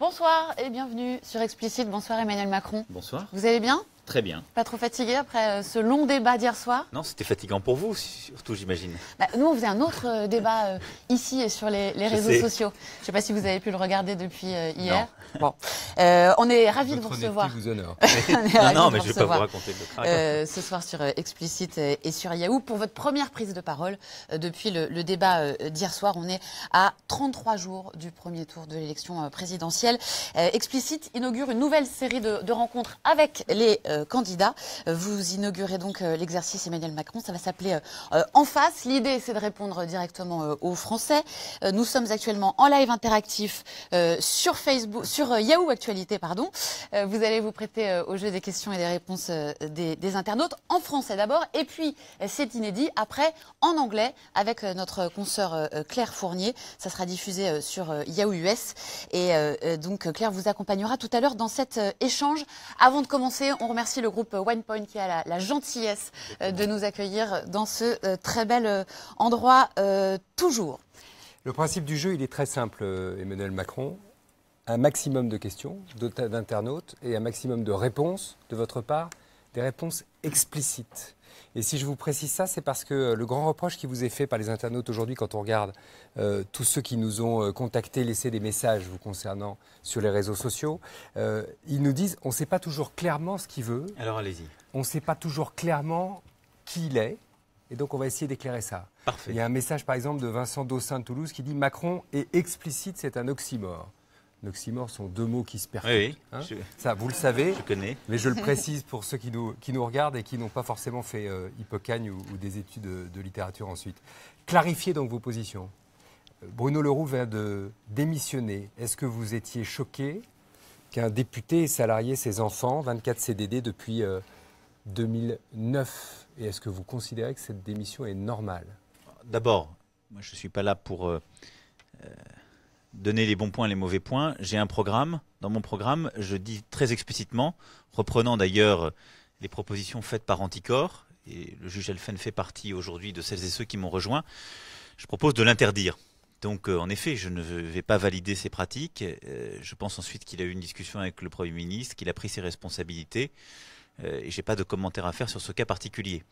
Bonsoir et bienvenue sur Explicite. Bonsoir Emmanuel Macron. Bonsoir. Vous allez bien? Très bien. Pas trop fatigué après ce long débat d'hier soir? Non, c'était fatigant pour vous, surtout, j'imagine. Nous, on faisait un autre débat ici et sur les réseaux sociaux. Je ne sais pas si vous avez pu le regarder depuis hier. Non. Bon, on est ravis de vous recevoir. Vous honore. non, mais je ne vais pas vous raconter le travail. Ce soir sur Explicite et sur Yahoo pour votre première prise de parole depuis le débat d'hier soir. On est à 33 jours du premier tour de l'élection présidentielle. Explicite inaugure une nouvelle série de rencontres avec les candidats. Vous inaugurez donc l'exercice Emmanuel Macron. Ça va s'appeler En face. L'idée, c'est de répondre directement aux Français. Nous sommes actuellement en live interactif sur Facebook, sur Yahoo Actualité, pardon. Vous allez vous prêter au jeu des questions et des réponses des internautes en français d'abord, et puis c'est inédit après en anglais avec notre consoeur Claire Fournier. Ça sera diffusé sur Yahoo US et donc Claire vous accompagnera tout à l'heure dans cet échange. Avant de commencer, on remercie le groupe OnePoint qui a la gentillesse de nous accueillir dans ce très bel endroit toujours. Le principe du jeu, il est très simple, Emmanuel Macron. Un maximum de questions d'internautes et un maximum de réponses de votre part, des réponses explicites. Et si je vous précise ça, c'est parce que le grand reproche qui vous est fait par les internautes aujourd'hui, quand on regarde tous ceux qui nous ont contactés, laissé des messages vous concernant sur les réseaux sociaux, ils nous disent on ne sait pas toujours clairement ce qu'il veut. Alors allez-y. On ne sait pas toujours clairement qui il est. Et donc on va essayer d'éclairer ça. Parfait. Il y a un message par exemple de Vincent Dossin de Toulouse qui dit Macron est explicite, c'est un oxymore. Un oxymore sont deux mots qui se percutent. Oui, hein. Ça, vous le savez. Je connais. Mais je le précise pour ceux qui nous regardent et qui n'ont pas forcément fait Hippocagne ou des études de littérature ensuite. Clarifiez donc vos positions. Bruno Le Roux vient de démissionner. Est-ce que vous étiez choqué qu'un député ait salarié ses enfants, 24 CDD depuis 2009? Et est-ce que vous considérez que cette démission est normale? D'abord, moi je ne suis pas là pour donner les bons points et les mauvais points. J'ai un programme. Dans mon programme, je dis très explicitement, reprenant d'ailleurs les propositions faites par Anticor, et le juge Elfen fait partie aujourd'hui de celles et ceux qui m'ont rejoint, je propose de l'interdire. Donc en effet, je ne vais pas valider ces pratiques. Je pense ensuite qu'il a eu une discussion avec le Premier ministre, qu'il a pris ses responsabilités, et je n'ai pas de commentaire à faire sur ce cas particulier.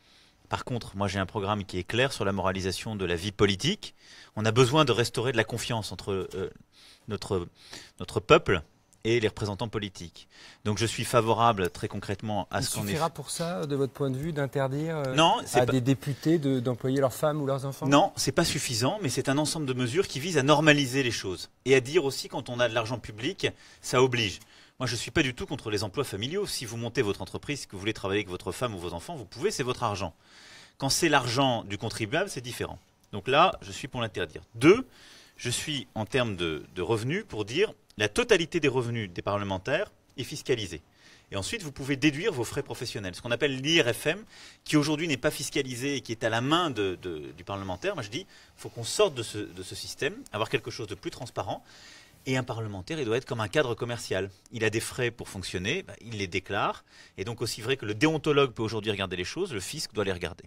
Par contre, moi j'ai un programme qui est clair sur la moralisation de la vie politique. On a besoin de restaurer de la confiance entre notre peuple et les représentants politiques. Donc je suis favorable très concrètement à ce qu'on ait... Il suffira pour ça, de votre point de vue, d'interdire des députés d'employer leurs femmes ou leurs enfants? Non, c'est pas suffisant, mais c'est un ensemble de mesures qui visent à normaliser les choses. Et à dire aussi, quand on a de l'argent public, ça oblige. Moi, je ne suis pas du tout contre les emplois familiaux. Si vous montez votre entreprise, que vous voulez travailler avec votre femme ou vos enfants, vous pouvez, c'est votre argent. Quand c'est l'argent du contribuable, c'est différent. Donc là, je suis pour l'interdire. 2, je suis en termes de revenus pour dire la totalité des revenus des parlementaires est fiscalisée. Et ensuite, vous pouvez déduire vos frais professionnels. Ce qu'on appelle l'IRFM, qui aujourd'hui n'est pas fiscalisé et qui est à la main du parlementaire. Moi, je dis, il faut qu'on sorte de ce système, avoir quelque chose de plus transparent. Et un parlementaire, il doit être comme un cadre commercial. Il a des frais pour fonctionner, il les déclare. Et donc aussi vrai que le déontologue peut aujourd'hui regarder les choses, le fisc doit les regarder.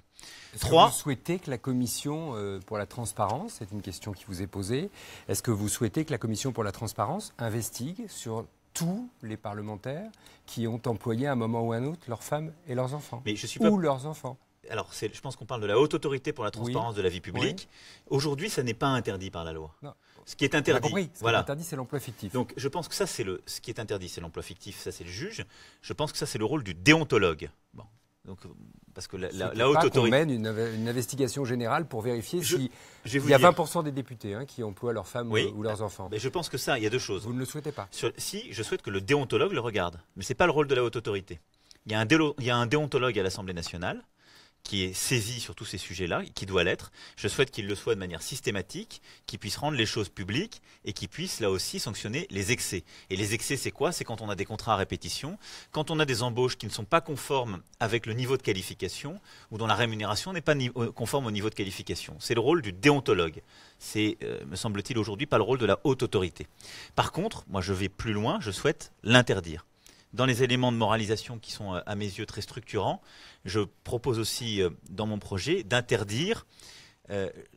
3. Vous souhaitez que la commission pour la transparence, c'est une question qui vous est posée, est-ce que vous souhaitez que la commission pour la transparence investigue sur tous les parlementaires qui ont employé à un moment ou à un autre leurs femmes et leurs enfants? Mais je suis pas... Ou leurs enfants? Alors, je pense qu'on parle de la haute autorité pour la transparence de la vie publique. Oui. Aujourd'hui, ça n'est pas interdit par la loi. Non. Ce qui est interdit, compris. Ce qui est interdit, c'est l'emploi fictif. Donc, je pense que ça, ce qui est interdit, c'est l'emploi fictif. Ça, c'est le juge. Je pense que ça, c'est le rôle du déontologue. Bon. Donc, parce que la haute autorité. On mène une investigation générale pour vérifier s'il y a 20% des députés qui emploient leurs femmes ou leurs enfants. Mais je pense que ça, il y a deux choses. Vous ne le souhaitez pas? Si, je souhaite que le déontologue le regarde. Mais ce n'est pas le rôle de la haute autorité. Il y a un déontologue à l'Assemblée nationale qui est saisi sur tous ces sujets-là, qui doit l'être. Je souhaite qu'il le soit de manière systématique, qu'il puisse rendre les choses publiques et qu'il puisse là aussi sanctionner les excès. Et les excès, c'est quoi? C'est quand on a des contrats à répétition, quand on a des embauches qui ne sont pas conformes avec le niveau de qualification ou dont la rémunération n'est pas conforme au niveau de qualification. C'est le rôle du déontologue. C'est, me semble-t-il, aujourd'hui pas le rôle de la haute autorité. Par contre, moi je vais plus loin, je souhaite l'interdire. Dans les éléments de moralisation qui sont à mes yeux très structurants, je propose aussi dans mon projet d'interdire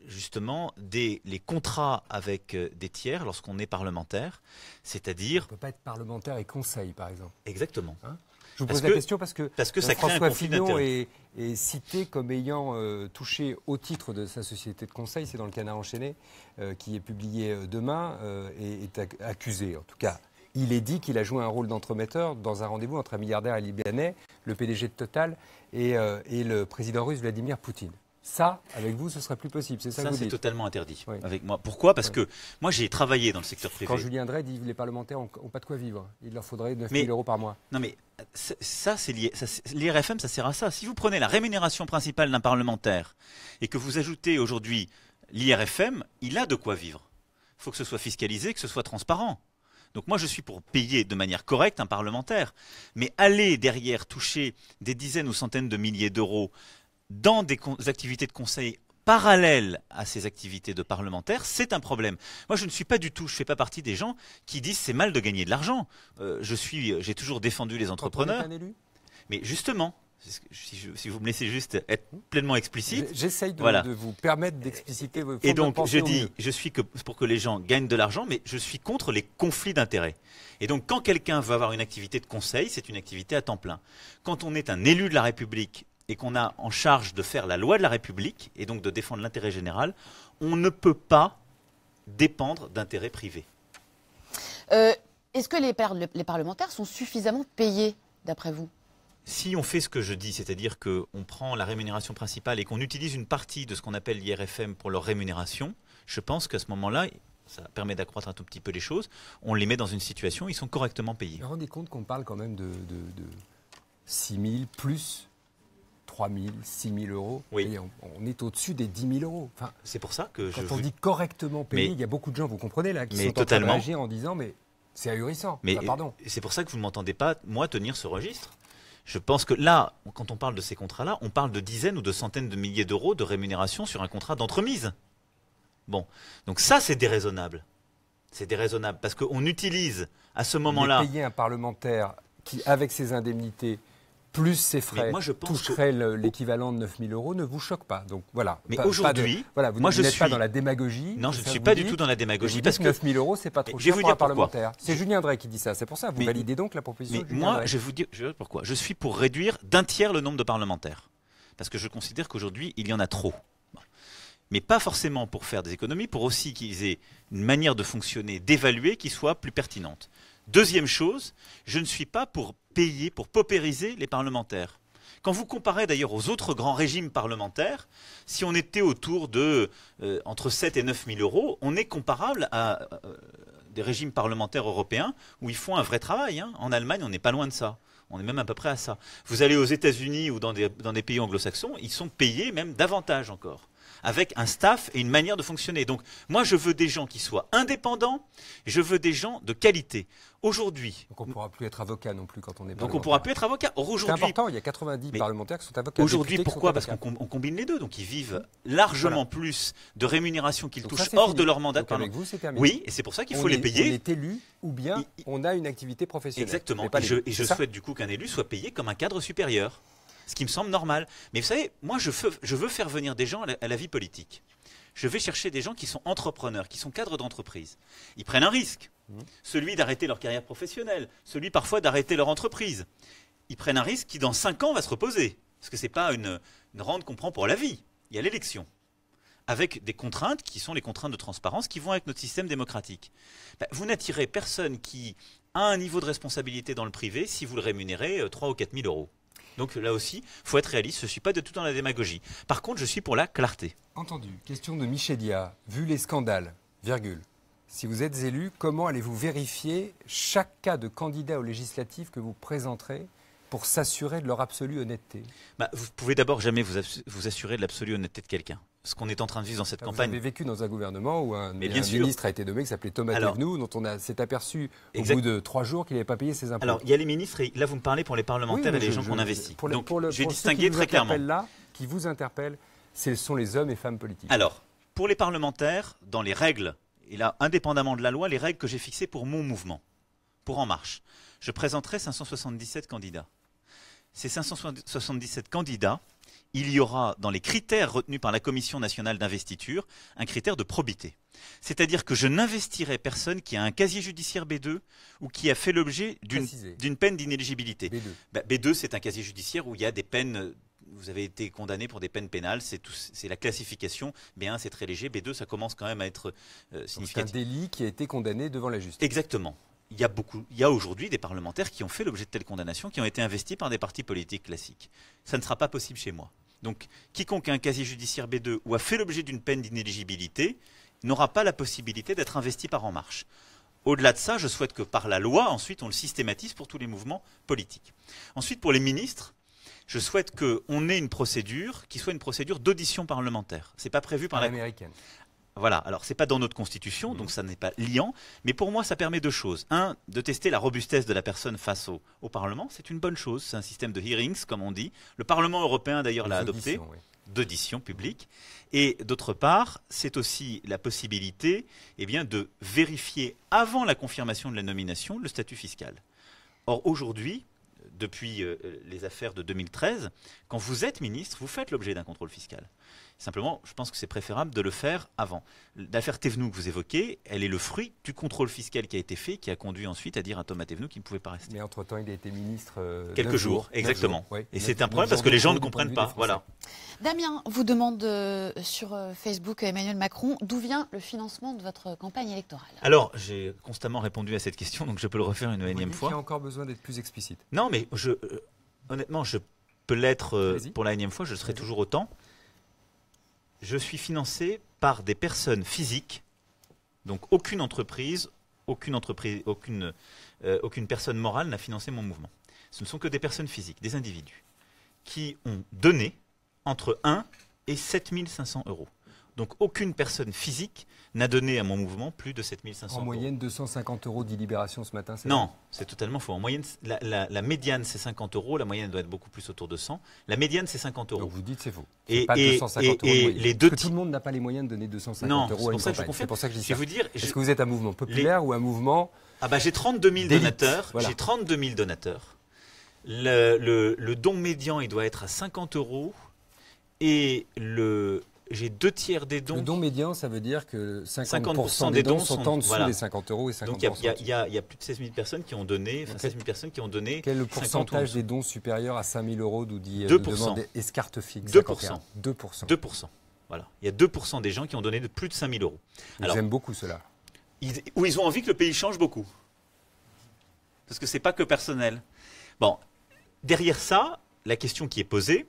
justement les contrats avec des tiers lorsqu'on est parlementaire, c'est-à-dire... On ne peut pas être parlementaire et conseil, par exemple. Exactement. Hein, je vous pose la question parce que ça crée un François conflit Fillon d'intérêts. est cité comme ayant touché au titre de sa société de conseil, c'est dans le Canard enchaîné, qui est publié demain, et est accusé, en tout cas. Il est dit qu'il a joué un rôle d'entremetteur dans un rendez-vous entre un milliardaire libanais, le PDG de Total, et le président russe Vladimir Poutine. Ça, avec vous, ce serait plus possible, c'est ça que vous Ça, c'est dites? totalement interdit Oui. avec moi. Pourquoi? Parce Oui. que moi, j'ai travaillé dans le secteur privé. Quand Julien Drey dit que les parlementaires n'ont pas de quoi vivre, il leur faudrait 9 000 euros par mois. Non, mais ça, c'est lié. L'IRFM, ça sert à ça. Si vous prenez la rémunération principale d'un parlementaire et que vous ajoutez aujourd'hui l'IRFM, il a de quoi vivre. Il faut que ce soit fiscalisé, que ce soit transparent. Donc moi, je suis pour payer de manière correcte un parlementaire. Mais aller derrière toucher des dizaines ou centaines de milliers d'euros dans des activités de conseil parallèles à ces activités de parlementaire, c'est un problème. Moi, je ne suis pas du tout, je ne fais pas partie des gens qui disent c'est mal de gagner de l'argent. J'ai toujours défendu les entrepreneurs. Quand on est un élu ? Mais justement, si vous me laissez juste être pleinement explicite. J'essaye de, voilà. de vous permettre d'expliciter vos Et donc, je au dis, mieux. je suis pour que les gens gagnent de l'argent, mais je suis contre les conflits d'intérêts. Et donc, quand quelqu'un veut avoir une activité de conseil, c'est une activité à temps plein. Quand on est un élu de la République et qu'on a en charge de faire la loi de la République, et donc de défendre l'intérêt général, on ne peut pas dépendre d'intérêts privés. Est-ce que les parlementaires sont suffisamment payés, d'après vous ? Si on fait ce que je dis, c'est-à-dire qu'on prend la rémunération principale et qu'on utilise une partie de ce qu'on appelle l'IRFM pour leur rémunération, je pense qu'à ce moment-là, ça permet d'accroître un tout petit peu les choses, on les met dans une situation où ils sont correctement payés. Vous vous rendez compte qu'on parle quand même de 6 000 plus 3 000, 6 000 euros. Oui. Et on est au-dessus des 10 000 euros. Enfin, c'est pour ça que quand on dit correctement payé, il y a beaucoup de gens, vous comprenez là, qui sont en train de réagir en disant mais c'est ahurissant. Mais pardon. C'est pour ça que vous ne m'entendez pas, moi, tenir ce registre. Je pense que là, quand on parle de ces contrats-là, on parle de dizaines ou de centaines de milliers d'euros de rémunération sur un contrat d'entremise. Bon, donc ça, c'est déraisonnable. C'est déraisonnable parce qu'on utilise à ce moment-là... Payer un parlementaire qui, avec ses indemnités, plus ses frais, moi, je pense toucherait l'équivalent de 9 000 euros, ne vous choque pas. Donc voilà. Mais aujourd'hui, voilà, vous n'êtes pas dans la démagogie. Non, je ne suis pas du tout dans la démagogie. Parce que 9 000 euros, c'est pas trop cher pour un parlementaire. C'est Julien Drey qui dit ça. C'est pour ça. Vous validez donc la proposition de Julien Drey. Moi, je vais vous dire pourquoi. Je suis pour réduire d'1/3 le nombre de parlementaires. Parce que je considère qu'aujourd'hui, il y en a trop. Mais pas forcément pour faire des économies, pour aussi qu'ils aient une manière de fonctionner, d'évaluer qui soit plus pertinente. Deuxième chose, je ne suis pas pour payer, pour paupériser les parlementaires. Quand vous comparez d'ailleurs aux autres grands régimes parlementaires, si on était autour de entre 7 et 9 000 euros, on est comparable à des régimes parlementaires européens où ils font un vrai travail. Hein. En Allemagne, on n'est pas loin de ça. On est même à peu près à ça. Vous allez aux États-Unis ou dans des pays anglo-saxons, ils sont payés même davantage encore, avec un staff et une manière de fonctionner. Donc moi, je veux des gens qui soient indépendants, je veux des gens de qualité. Aujourd'hui... Donc on ne pourra plus être avocat non plus quand on est parlementaire. Donc on ne pourra plus être avocat. C'est important, il y a 90 parlementaires qui sont avocats. Aujourd'hui, pourquoi? Parce qu'on combine les deux. Donc ils vivent largement plus de rémunération qu'ils touchent hors de leur mandat. Donc avec vous, c'est terminé. Oui, et c'est pour ça qu'il faut les payer. On est élu ou bien on a une activité professionnelle. Exactement. Et je souhaite du coup qu'un élu soit payé comme un cadre supérieur. Ce qui me semble normal. Mais vous savez, moi, je veux faire venir des gens à la vie politique. Je vais chercher des gens qui sont entrepreneurs, qui sont cadres d'entreprise. Ils prennent un risque. Celui d'arrêter leur carrière professionnelle, celui parfois d'arrêter leur entreprise. Ils prennent un risque qui, dans 5 ans, va se reposer. Parce que ce n'est pas une rente qu'on prend pour la vie. Il y a l'élection. Avec des contraintes qui sont les contraintes de transparence qui vont avec notre système démocratique. Vous n'attirez personne qui a un niveau de responsabilité dans le privé si vous le rémunérez 3 ou 4 000 euros. Donc là aussi, il faut être réaliste, je ne suis pas du tout dans la démagogie. Par contre, je suis pour la clarté. Entendu. Question de Michelia. Vu les scandales, virgule, si vous êtes élu, comment allez-vous vérifier chaque cas de candidat aux législatives que vous présenterez pour s'assurer de leur absolue honnêteté? Vous pouvez d'abord jamais vous assurer de l'absolue honnêteté de quelqu'un. Ce qu'on est en train de vivre dans cette campagne. Vous avez vécu dans un gouvernement où un ministre a été nommé qui s'appelait Thomas Thévenoud, dont on s'est aperçu au bout de 3 jours qu'il n'avait pas payé ses impôts. Alors, il y a les ministres, et là vous me parlez pour les parlementaires et les gens qu'on investit. Donc, je vais distinguer très clairement. Là, qui vous interpellent, ce sont les hommes et femmes politiques. Alors, pour les parlementaires, dans les règles, et là, indépendamment de la loi, les règles que j'ai fixées pour mon mouvement, pour En Marche, je présenterai 577 candidats. Ces 577 candidats, il y aura dans les critères retenus par la Commission nationale d'investiture un critère de probité. C'est-à-dire que je n'investirai personne qui a un casier judiciaire B2 ou qui a fait l'objet d'une peine d'inéligibilité. B2. B2, c'est un casier judiciaire où il y a des peines. Vous avez été condamné pour des peines pénales, c'est la classification. B1, c'est très léger. B2, ça commence quand même à être significatif. C'est un délit qui a été condamné devant la justice. Exactement. Il y a aujourd'hui des parlementaires qui ont fait l'objet de telles condamnations, qui ont été investis par des partis politiques classiques. Ça ne sera pas possible chez moi. Donc, quiconque a un casier judiciaire B2 ou a fait l'objet d'une peine d'inéligibilité n'aura pas la possibilité d'être investi par En Marche. Au-delà de ça, je souhaite que par la loi, ensuite, on le systématise pour tous les mouvements politiques. Ensuite, pour les ministres, je souhaite qu'on ait une procédure qui soit une procédure d'audition parlementaire. C'est pas prévu par l'américaine. Voilà, alors c'est pas dans notre constitution, donc ça n'est pas liant, mais pour moi ça permet deux choses. Un, de tester la robustesse de la personne face au Parlement, c'est une bonne chose, c'est un système de hearings, comme on dit. Le Parlement européen d'ailleurs l'a adopté, d'audition publique. Et d'autre part, c'est aussi la possibilité de vérifier avant la confirmation de la nomination le statut fiscal. Or aujourd'hui, depuis les affaires de 2013, quand vous êtes ministre, vous faites l'objet d'un contrôle fiscal. Simplement, je pense que c'est préférable de le faire avant. L'affaire Thévenoud que vous évoquez, elle est le fruit du contrôle fiscal qui a été fait, qui a conduit ensuite à dire à Thomas Thévenoud qu'il ne pouvait pas rester. Mais entre-temps, il a été ministre quelques jours, exactement. Oui. Et c'est un problème parce que les gens ne comprennent pas. Voilà. Damien vous demande sur Facebook Emmanuel Macron, d'où vient le financement de votre campagne électorale? Alors, j'ai constamment répondu à cette question, donc je peux le refaire une énième fois. Il y a encore besoin d'être plus explicite. Non, mais honnêtement, je peux l'être pour la énième fois, je serai toujours autant. Je suis financé par des personnes physiques, donc aucune personne morale n'a financé mon mouvement. Ce ne sont que des personnes physiques, des individus, qui ont donné entre 1 et 7 500 euros. Donc aucune personne physique n'a donné à mon mouvement plus de 7 500 euros. En moyenne, 250 euros d'illibération ce matin, c'est Non, c'est totalement faux. En moyenne, la médiane, c'est 50 euros. La moyenne doit être beaucoup plus autour de 100. La médiane, c'est 50 euros. Donc vous dites c'est faux. Et pas 250 euros de les deux Parce que tout le monde n'a pas les moyens de donner 250 euros à une campagne. C'est pour ça que je dis ça. Est-ce que vous êtes un mouvement populaire ou un mouvement j'ai 32 000 donateurs. Voilà. J'ai 32 000 donateurs. Le don médian, il doit être à 50 euros. Et j'ai 2 tiers des dons. Le don médian, ça veut dire que 50% des dons sont en dessous des 50 euros et 50%. Donc il y a plus de 16 000 personnes qui ont donné, 16 000 personnes qui ont donné. Quel est le pourcentage des dons supérieurs à 5 000 euros d'où dit 2%. Escarte fixe 2%. 2%. Voilà. Il y a 2% des gens qui ont donné de plus de 5 000 euros. J'aime beaucoup cela. Ils ont envie que le pays change beaucoup. Parce que c'est pas que personnel. Bon, derrière ça, la question qui est posée,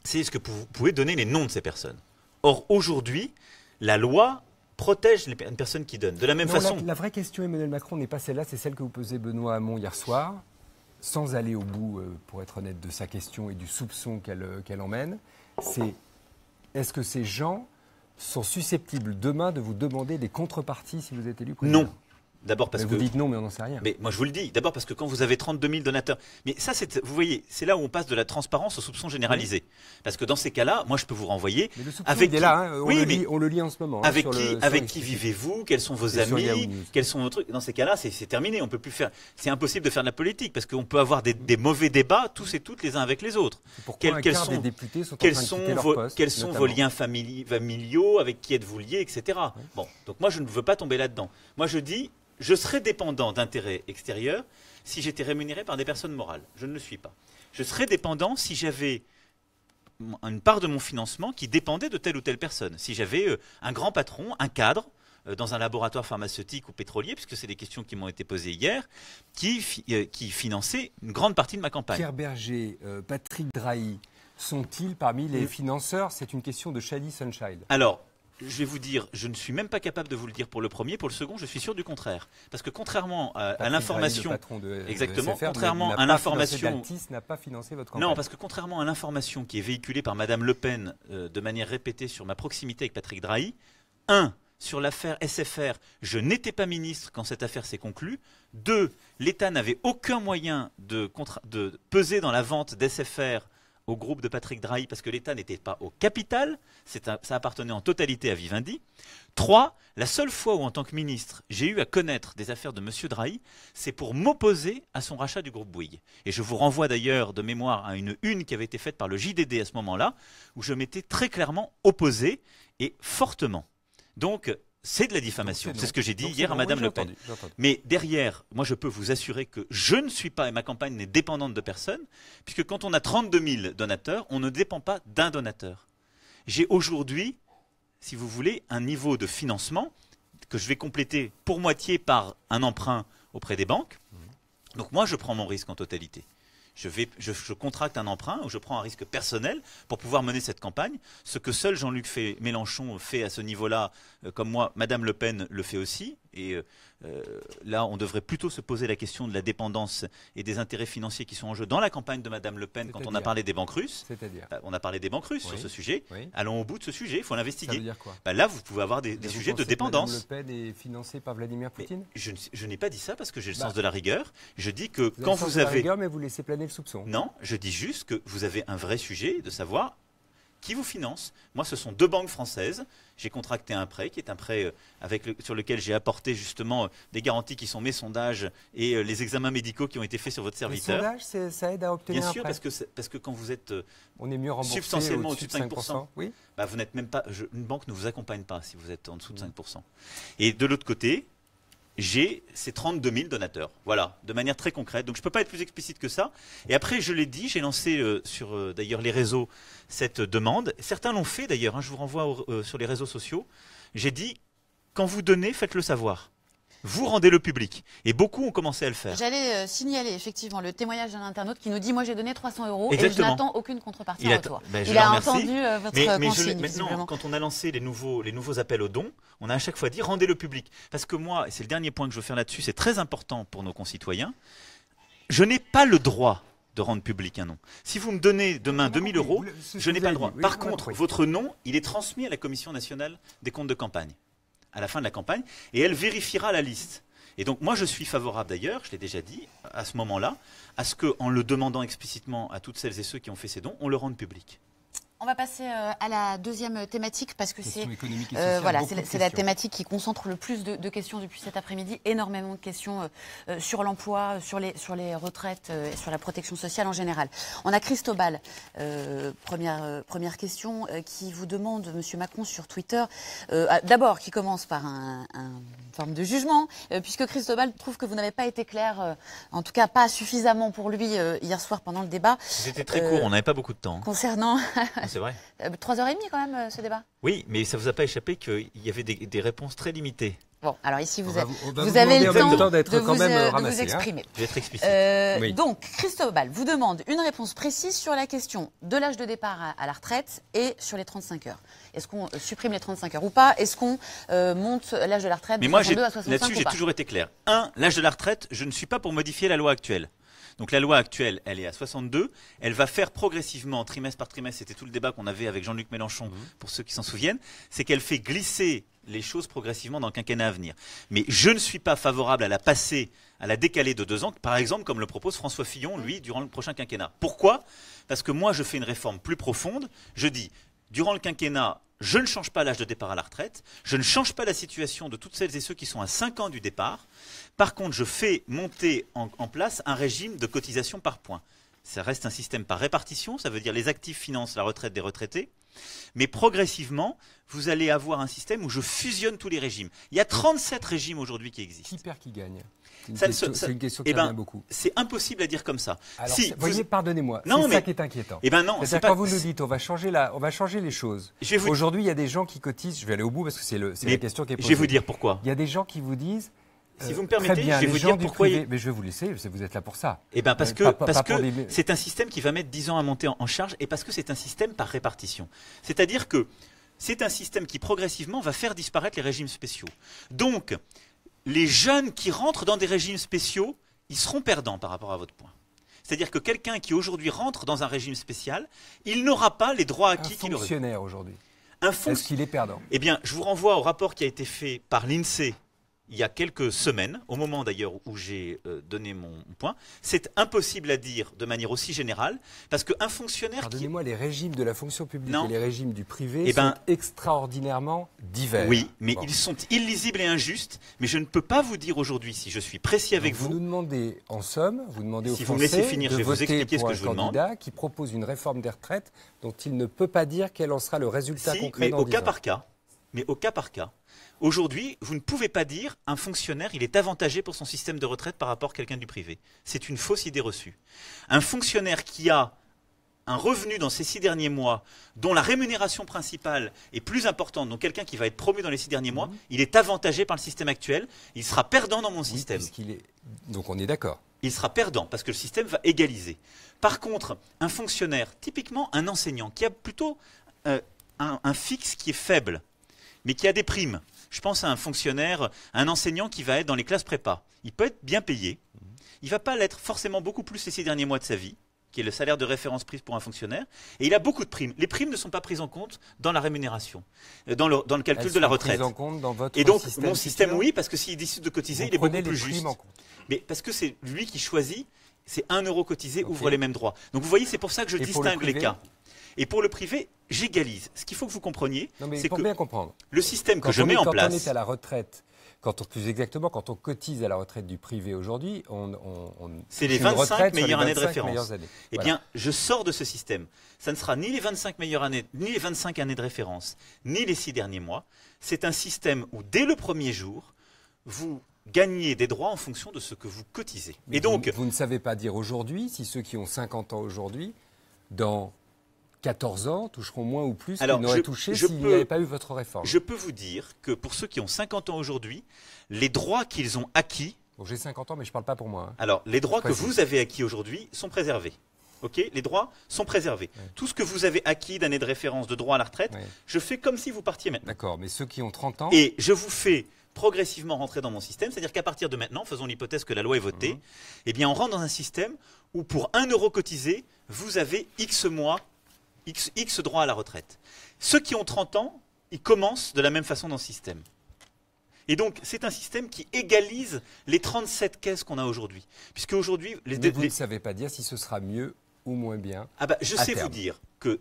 c'est est-ce que vous pouvez donner les noms de ces personnes? Or, aujourd'hui, la loi protège les personnes qui donnent. De la même façon. La vraie question, Emmanuel Macron, n'est pas celle-là, c'est celle que vous posez Benoît Hamon hier soir, sans aller au bout, pour être honnête, de sa question et du soupçon qu'elle emmène. C'est est-ce que ces gens sont susceptibles demain de vous demander des contreparties si vous êtes élu président? Non. D'abord parce que vous dites non, mais on n'en sait rien. Mais moi je vous le dis. D'abord parce que quand vous avez 32 000 donateurs, mais ça vous voyez, c'est là où on passe de la transparence au soupçon généralisé. Parce que dans ces cas-là, moi je peux vous renvoyer. Mais le soupçon il est là, hein, on le lit en ce moment. Avec qui vivez-vous? Quels sont vos amis? Quels sont vos trucs? Dans ces cas-là, c'est terminé. On peut plus faire. C'est impossible de faire de la politique parce qu'on peut avoir des mauvais débats tous et toutes les uns avec les autres. Pourquoi quels sont des députés sont en train de quitter leur poste, quels sont vos liens familiaux? Avec qui êtes-vous liés, etc. Oui. Bon, donc moi je ne veux pas tomber là-dedans. Moi je dis. Je serais dépendant d'intérêts extérieurs si j'étais rémunéré par des personnes morales. Je ne le suis pas. Je serais dépendant si j'avais une part de mon financement qui dépendait de telle ou telle personne. Si j'avais un grand patron, un cadre, dans un laboratoire pharmaceutique ou pétrolier, puisque c'est des questions qui m'ont été posées hier, qui finançait une grande partie de ma campagne. Pierre Berger, Patrick Drahi, sont-ils parmi les financeurs? C'est une question de Shady Sunshine. Alors, je vais vous dire, je ne suis même pas capable de vous le dire pour le premier. Pour le second, je suis sûr du contraire. Parce que contrairement à l'information, exactement, contrairement à l'information, n'a pas financé votre campagne. Non, parce que contrairement à l'information qui est véhiculée par Madame Le Pen de manière répétée sur ma proximité avec Patrick Drahi, sur l'affaire SFR, je n'étais pas ministre quand cette affaire s'est conclue. 2, l'État n'avait aucun moyen de peser dans la vente d'SFR au groupe de Patrick Drahi parce que l'État n'était pas au capital, ça appartenait en totalité à Vivendi. 3, la seule fois où en tant que ministre j'ai eu à connaître des affaires de M. Drahi, c'est pour m'opposer à son rachat du groupe Bouygues. Et je vous renvoie d'ailleurs de mémoire à une qui avait été faite par le JDD à ce moment-là, où je m'étais très clairement opposé et fortement. Donc c'est de la diffamation, c'est ce que j'ai dit hier à Madame Le Pen. Mais derrière, moi je peux vous assurer que je ne suis pas, et ma campagne n'est dépendante de personne, puisque quand on a 32 000 donateurs, on ne dépend pas d'un donateur. J'ai aujourd'hui, si vous voulez, un niveau de financement que je vais compléter pour moitié par un emprunt auprès des banques. Donc moi je prends mon risque en totalité. Je contracte un emprunt ou je prends un risque personnel pour pouvoir mener cette campagne. Ce que seul Jean-Luc Mélenchon fait à ce niveau-là, comme moi, Madame Le Pen le fait aussi. Et là, on devrait plutôt se poser la question de la dépendance et des intérêts financiers qui sont en jeu dans la campagne de Madame Le Pen quand on a parlé des banques russes. C'est-à-dire on a parlé des banques russes sur ce sujet. Oui. Allons au bout de ce sujet, il faut l'investiguer. Ça veut dire quoi ? Là, vous pouvez avoir des sujets de dépendance. Madame Le Pen est financée par Vladimir Poutine ? Je n'ai pas dit ça parce que j'ai le sens de la rigueur. Je dis que Vous quand avez le sens vous de la avez... rigueur, mais vous laissez planer le soupçon. Non, je dis juste que vous avez un vrai sujet de savoir qui vous finance. Moi, ce sont 2 banques françaises. J'ai contracté un prêt qui est un prêt sur lequel j'ai apporté justement des garanties qui sont mes sondages et les examens médicaux qui ont été faits sur votre serviteur. Les sondages, ça aide à obtenir Bien un sûr, prêt. parce que quand vous êtes On est mieux remboursé substantiellement au-dessus de 5%, oui. Vous n'êtes même pas. Une banque ne vous accompagne pas si vous êtes en dessous de 5%. Et de l'autre côté, j'ai ces 32 000 donateurs. Voilà, de manière très concrète. Donc je ne peux pas être plus explicite que ça. Et après, je l'ai dit, j'ai lancé sur d'ailleurs les réseaux cette demande. Certains l'ont fait d'ailleurs, je vous renvoie sur les réseaux sociaux. J'ai dit, quand vous donnez, faites-le savoir. Vous rendez-le public. Et beaucoup ont commencé à le faire. J'allais signaler effectivement le témoignage d'un internaute qui nous dit « Moi j'ai donné 300 € et je Exactement. n'attends aucune contrepartie en retour ». Ben, Il a le remercie. entendu votre consigne, Maintenant, visiblement. quand on a lancé les nouveaux appels aux dons, on a à chaque fois dit rendez-le public. Parce que moi, et c'est le dernier point que je veux faire là-dessus, c'est très important pour nos concitoyens, je n'ai pas le droit de rendre public un nom. Si vous me donnez demain 2000 €, je n'ai pas le droit. Par contre, votre nom, il est transmis à la Commission nationale des comptes de campagne, à la fin de la campagne, et elle vérifiera la liste. Et donc moi je suis favorable d'ailleurs, je l'ai déjà dit, à ce moment-là, à ce qu'en le demandant explicitement à toutes celles et ceux qui ont fait ces dons, on le rende public. On va passer à la deuxième thématique parce que Questions c'est économiques et sociales, voilà, beaucoup de c'est la questions. thématique qui concentre le plus de questions depuis cet après-midi. Énormément de questions sur l'emploi, sur les retraites et sur la protection sociale en général. On a Cristobal, première question, qui vous demande, Monsieur Macron, sur Twitter, d'abord qui commence par une forme de jugement, puisque Cristobal trouve que vous n'avez pas été clair, en tout cas pas suffisamment pour lui hier soir pendant le débat. C'était très court, on n'avait pas beaucoup de temps. Concernant... C'est vrai. 3h30 quand même, ce débat. Oui, mais ça ne vous a pas échappé qu'il y avait des réponses très limitées. Bon, alors ici, vous avez demander le en même temps temps d'être quand même de ramassé, vous exprimer. Je vais être explicite. Oui. Donc, Cristobal vous demande une réponse précise sur la question de l'âge de départ à la retraite et sur les 35 heures. Est-ce qu'on supprime les 35 heures ou pas? Est-ce qu'on monte l'âge de la retraite de 62 à 65 là-dessus, ou j'ai pas? toujours été clair. L'âge de la retraite, je ne suis pas pour modifier la loi actuelle. Donc la loi actuelle, elle est à 62. Elle va faire progressivement, trimestre par trimestre, c'était tout le débat qu'on avait avec Jean-Luc Mélenchon, pour ceux qui s'en souviennent, c'est qu'elle fait glisser les choses progressivement dans le quinquennat à venir. Mais je ne suis pas favorable à la passer, à la décaler de 2 ans, par exemple comme le propose François Fillon, lui, durant le prochain quinquennat. Pourquoi? Parce que moi, je fais une réforme plus profonde. Je dis, durant le quinquennat, je ne change pas l'âge de départ à la retraite, je ne change pas la situation de toutes celles et ceux qui sont à 5 ans du départ. Par contre, je fais monter en place un régime de cotisation par points. Ça reste un système par répartition, ça veut dire les actifs financent la retraite des retraités. Mais progressivement, vous allez avoir un système où je fusionne tous les régimes. Il y a 37 régimes aujourd'hui qui existent. Qui perd, qui gagne? C'est une question qui revient beaucoup. C'est impossible à dire comme ça. Alors, voyez, pardonnez-moi, Non, c'est mais- ça qui est inquiétant. Eh ben non, C'est-à-dire c'est pas... quand vous nous dites on va changer les choses. Je vais vous- Aujourd'hui, il y a des gens qui cotisent. Je vais aller au bout parce que c'est Mais la question qui est posée. Je vais vous dire pourquoi. Il y a des gens qui vous disent. Si vous me très permettez, bien, je vais les vous gens dire du pourquoi... privé- Mais je vais vous laisser. Vous êtes là pour ça. Eh ben parce que Pas pour des- c'est un système qui va mettre 10 ans à monter en charge et parce que c'est un système par répartition. C'est-à-dire que c'est un système qui progressivement va faire disparaître les régimes spéciaux. Donc, les jeunes qui rentrent dans des régimes spéciaux, ils seront perdants par rapport à votre point. C'est-à-dire que quelqu'un qui aujourd'hui rentre dans un régime spécial, il n'aura pas les droits Un acquis qu'il aurait. fonctionnaire aujourd'hui. Un Est-ce qu'il est perdant? Eh bien, je vous renvoie au rapport qui a été fait par l'INSEE il y a quelques semaines, au moment d'ailleurs où j'ai donné mon point, c'est impossible à dire de manière aussi générale, parce qu'un fonctionnaire Pardonnez-moi, les régimes de la fonction publique Non. et les régimes du privé sont extraordinairement divers. Oui, mais Bon. ils sont illisibles et injustes, mais je ne peux pas vous dire aujourd'hui, si je suis précis avec Donc vous nous demandez, en somme, vous demandez aux Si vous me Français laissez finir, de je vais vous voter expliquer pour ce que un je vous demande. candidat qui propose une réforme des retraites dont il ne peut pas dire quel en sera le résultat Si, concret mais dans au 10 cas ans. par cas. Mais au cas par cas. Aujourd'hui, vous ne pouvez pas dire un fonctionnaire, il est avantagé pour son système de retraite par rapport à quelqu'un du privé. C'est une fausse idée reçue. Un fonctionnaire qui a un revenu dans ces 6 derniers mois, dont la rémunération principale est plus importante, donc quelqu'un qui va être promu dans les 6 derniers mois, il est avantagé par le système actuel, il sera perdant dans mon Oui, système. puisqu'il est... Donc on est d'accord. Il sera perdant parce que le système va égaliser. Par contre, un fonctionnaire, typiquement un enseignant, qui a plutôt un fixe qui est faible, mais qui a des primes. Je pense à un fonctionnaire, un enseignant qui va être dans les classes prépa. Il peut être bien payé. Il ne va pas l'être forcément beaucoup plus les 6 derniers mois de sa vie, qui est le salaire de référence prise pour un fonctionnaire. Et il a beaucoup de primes. Les primes ne sont pas prises en compte dans la rémunération, dans le calcul Elles de la sont retraite. prises en compte dans votre Et donc, système mon système, futur. oui, parce que s'il décide de cotiser, Vous il est beaucoup prenez plus les primes juste. en compte. Mais parce que c'est lui qui choisit, c'est 1 euro cotisé, Ok. ouvre les mêmes droits. Donc vous voyez, c'est pour ça que je Et pour le distingue les privé cas. Et pour le privé, j'égalise. Ce qu'il faut que vous compreniez, Non, mais c'est pour que bien comprendre. le système que Quand je on mets est- en Quand on place, est à la retraite, plus exactement, quand on cotise à la retraite du privé aujourd'hui, c'est les touche une 25 retraite sur les meilleures années de 25 référence. meilleures années. Eh Voilà. bien, je sors de ce système. Ça ne sera ni les 25 meilleures années, ni les 25 années de référence, ni les 6 derniers mois. C'est un système où, dès le premier jour, vous gagnez des droits en fonction de ce que vous cotisez. Mais Et donc, vous ne savez pas dire aujourd'hui si ceux qui ont 50 ans aujourd'hui, dans 14 ans, toucheront moins ou plus qu'ils Alors, n'auraient je- touché je s'il n'y peux- avait pas eu votre réforme. je peux vous dire que pour ceux qui ont 50 ans aujourd'hui, les droits qu'ils ont acquis, Bon, j'ai 50 ans, mais je ne parle pas pour moi. hein. alors les droits que Précis. vous avez acquis aujourd'hui sont préservés. Ok, les droits sont préservés. Ouais. Tout ce que vous avez acquis d'années de référence de droit à la retraite, Ouais. je fais comme si vous partiez maintenant. D'accord, mais ceux qui ont 30 ans, Et je vous fais progressivement rentrer dans mon système, c'est-à-dire qu'à partir de maintenant, faisons l'hypothèse que la loi est votée, eh bien on rentre dans un système où pour 1 euro cotisé, vous avez X mois, X droits à la retraite. Ceux qui ont 30 ans, ils commencent de la même façon dans ce système. Et donc, c'est un système qui égalise les 37 caisses qu'on a aujourd'hui. Puisque aujourd'hui, mais vous ne savez pas dire si ce sera mieux ou moins bien. Ah bah, je à sais terme. vous dire que,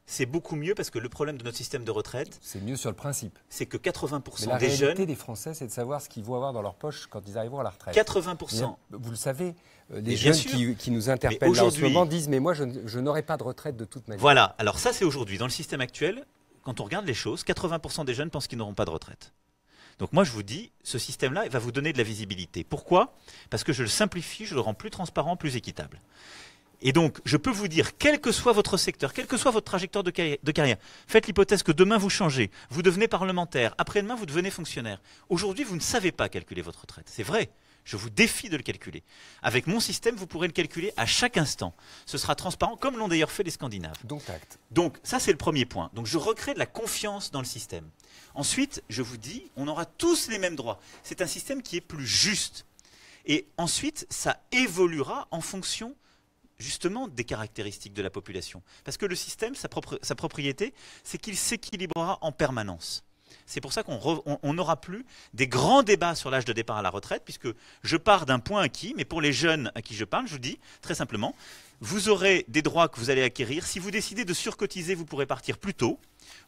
c'est beaucoup mieux parce que le problème de notre système de retraite, C'est mieux sur le principe. c'est que Mais 80% la des réalité jeunes, des Français, c'est de savoir ce qu'ils vont avoir dans leur poche quand ils arriveront à la retraite. 80%. Vous le savez, Mais les bien jeunes sûr. qui nous interpellent là en ce aujourd'hui- moment disent « mais moi, je n'aurai pas de retraite de toute manière Voilà, alors ça c'est aujourd'hui. Dans le système actuel, quand on regarde les choses, 80% des jeunes pensent qu'ils n'auront pas de retraite. Donc moi je vous dis, ce système-là il va vous donner de la visibilité. Pourquoi ? Parce que je le simplifie, je le rends plus transparent, plus équitable. Et donc, je peux vous dire, quel que soit votre secteur, quelle que soit votre trajectoire de carrière, faites l'hypothèse que demain vous changez, vous devenez parlementaire, après-demain vous devenez fonctionnaire. Aujourd'hui, vous ne savez pas calculer votre retraite. C'est vrai. Je vous défie de le calculer. Avec mon système, vous pourrez le calculer à chaque instant. Ce sera transparent, comme l'ont d'ailleurs fait les Scandinaves. » Donc acte. Donc, ça, c'est le premier point. Donc, je recrée de la confiance dans le système. Ensuite, je vous dis, on aura tous les mêmes droits. C'est un système qui est plus juste. Et ensuite, ça évoluera en fonction, justement, des caractéristiques de la population. Parce que le système, sa propriété, c'est qu'il s'équilibrera en permanence. C'est pour ça qu'on n'aura plus des grands débats sur l'âge de départ à la retraite, puisque je pars d'un point acquis, mais pour les jeunes à qui je parle, je vous dis très simplement, vous aurez des droits que vous allez acquérir. Si vous décidez de surcotiser, vous pourrez partir plus tôt.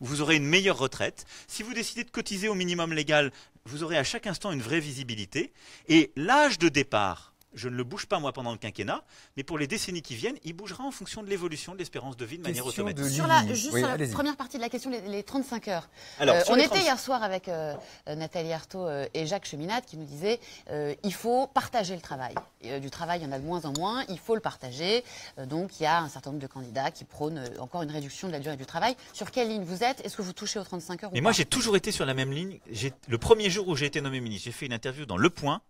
Vous aurez une meilleure retraite. Si vous décidez de cotiser au minimum légal, vous aurez à chaque instant une vraie visibilité. Et l'âge de départ, je ne le bouge pas moi pendant le quinquennat, mais pour les décennies qui viennent, il bougera en fonction de l'évolution de l'espérance de vie de manière Question automatique. de Sur Lily. juste Oui, sur la allez-y. première partie de la question, les 35 heures. Alors, sur On les était 30 hier soir avec Nathalie Arthaud et Jacques Cheminade qui nous disaient il faut partager le travail. Du travail, il y en a de moins en moins, il faut le partager. Donc, il y a un certain nombre de candidats qui prônent encore une réduction de la durée du travail. Sur quelle ligne vous êtes ? Est-ce que vous touchez aux 35 heures Mais ou moi, pas j'ai toujours été sur la même ligne. Le premier jour où j'ai été nommé ministre, j'ai fait une interview dans Le Point.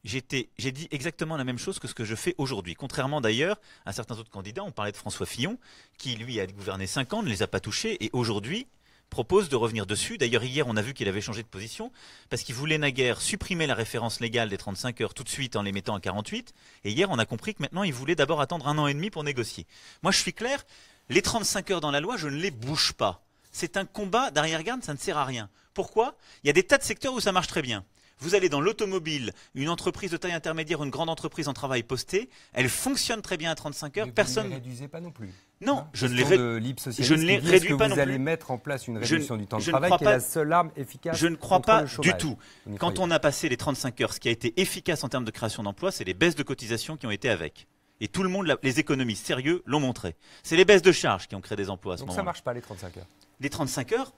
J'ai dit exactement la même chose que ce que je fais aujourd'hui. Contrairement d'ailleurs à certains autres candidats, on parlait de François Fillon, qui lui a gouverné 5 ans, ne les a pas touchés, et aujourd'hui propose de revenir dessus. D'ailleurs, hier, on a vu qu'il avait changé de position, parce qu'il voulait naguère supprimer la référence légale des 35 heures tout de suite en les mettant à 48. Et hier, on a compris que maintenant, il voulait d'abord attendre 1 an et demi pour négocier. Moi, je suis clair, les 35 heures dans la loi, je ne les bouge pas. C'est un combat d'arrière-garde, ça ne sert à rien. Pourquoi ? Il y a des tas de secteurs où ça marche très bien. Vous allez dans l'automobile, une entreprise de taille intermédiaire, une grande entreprise en travail posté, elle fonctionne très bien à 35 heures. Mais personne. Vous ne les réduisez pas non plus. Non, Hein, je ne les réduis pas non Vous allez plus. mettre en place une Je- réduction du temps de je ne travail crois qui est pas- la seule arme efficace. Je ne crois contre pas le chômage. du tout. Vous n'y Quand croyez on a passé les 35 heures, ce qui a été efficace en termes de création d'emplois, c'est les baisses de cotisations qui ont été avec. Et tout le monde, les économistes sérieux, l'ont montré. C'est les baisses de charges qui ont créé des emplois à ce Donc moment-là. ça ne marche pas les 35 heures. Les 35 heures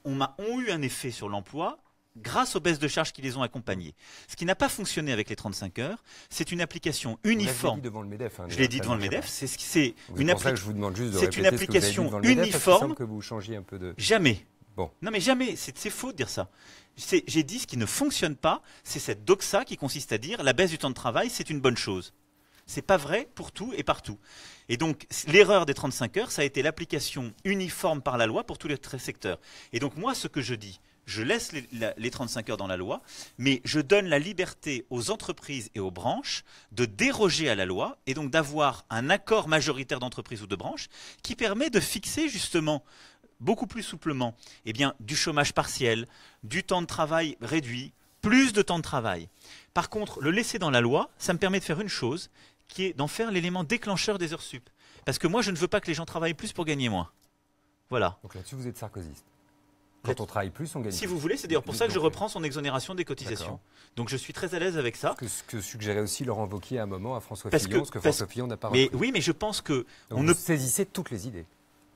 ont eu un effet sur l'emploi grâce aux baisses de charges qui les ont accompagnés. Ce qui n'a pas fonctionné avec les 35 heures, c'est une application Vous l'avez uniforme. dit devant le MEDEF. Hein, Je l'ai dit ça devant le ne marche MEDEF, pas. c'est Donc, une c'est pour ça que application. je vous demande juste de c'est répéter une ce que vous avez dit application devant le MEDEF, parce qu'il uniforme. semble que vous changiez un peu de... Jamais. Bon. Non mais jamais, c'est faux de dire ça. J'ai dit ce qui ne fonctionne pas, c'est cette doxa qui consiste à dire la baisse du temps de travail, c'est une bonne chose. C'est pas vrai pour tout et partout. Et donc, l'erreur des 35 heures, ça a été l'application uniforme par la loi pour tous les secteurs. Et donc, moi, ce que je dis, je laisse les 35 heures dans la loi, mais je donne la liberté aux entreprises et aux branches de déroger à la loi et donc d'avoir un accord majoritaire d'entreprises ou de branches qui permet de fixer justement beaucoup plus souplement du chômage partiel, du temps de travail réduit, plus de temps de travail. Par contre, le laisser dans la loi, ça me permet de faire une chose, qui est d'en faire l'élément déclencheur des heures sup. Parce que moi, je ne veux pas que les gens travaillent plus pour gagner moins. Voilà. Donc là-dessus, vous êtes sarkozyste. Quand on travaille plus, on gagne Si plus. vous voulez, c'est d'ailleurs pour ça que je Donc, reprends son exonération des cotisations. D'accord. Donc je suis très à l'aise avec ça. Ce que suggérait aussi Laurent Wauquiez à un moment à François Parce Fillon, que- ce que parce- François Fillon n'a pas Mais repris. oui, mais je pense que Donc on vous ne saisissez toutes les idées.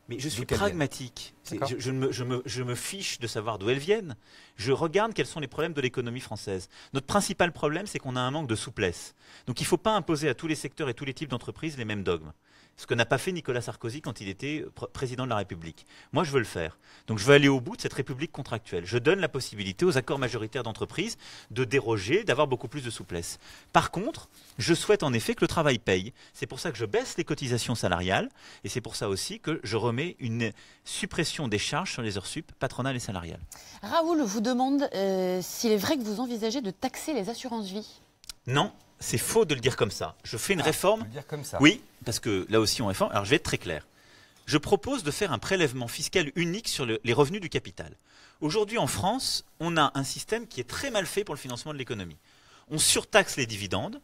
Mais je suis D'où qu'elles pragmatique. D'accord. Je me fiche de savoir d'où elles viennent. Je regarde quels sont les problèmes de l'économie française. Notre principal problème, c'est qu'on a un manque de souplesse. Donc il ne faut pas imposer à tous les secteurs et tous les types d'entreprises les mêmes dogmes. Ce que n'a pas fait Nicolas Sarkozy quand il était président de la République. Moi, je veux le faire. Donc je veux aller au bout de cette République contractuelle. Je donne la possibilité aux accords majoritaires d'entreprises de déroger, d'avoir beaucoup plus de souplesse. Par contre, je souhaite en effet que le travail paye. C'est pour ça que je baisse les cotisations salariales et c'est pour ça aussi que je remets une suppression des charges sur les heures sup patronales et salariales. Raoul vous demande s'il est vrai que vous envisagez de taxer les assurances vie. Non, c'est faux de le dire comme ça. Je fais une On réforme. peut le dire comme ça. Oui, parce que là aussi on réforme. Alors je vais être très clair. Je propose de faire un prélèvement fiscal unique sur les revenus du capital. Aujourd'hui en France, on a un système qui est très mal fait pour le financement de l'économie. On surtaxe les dividendes,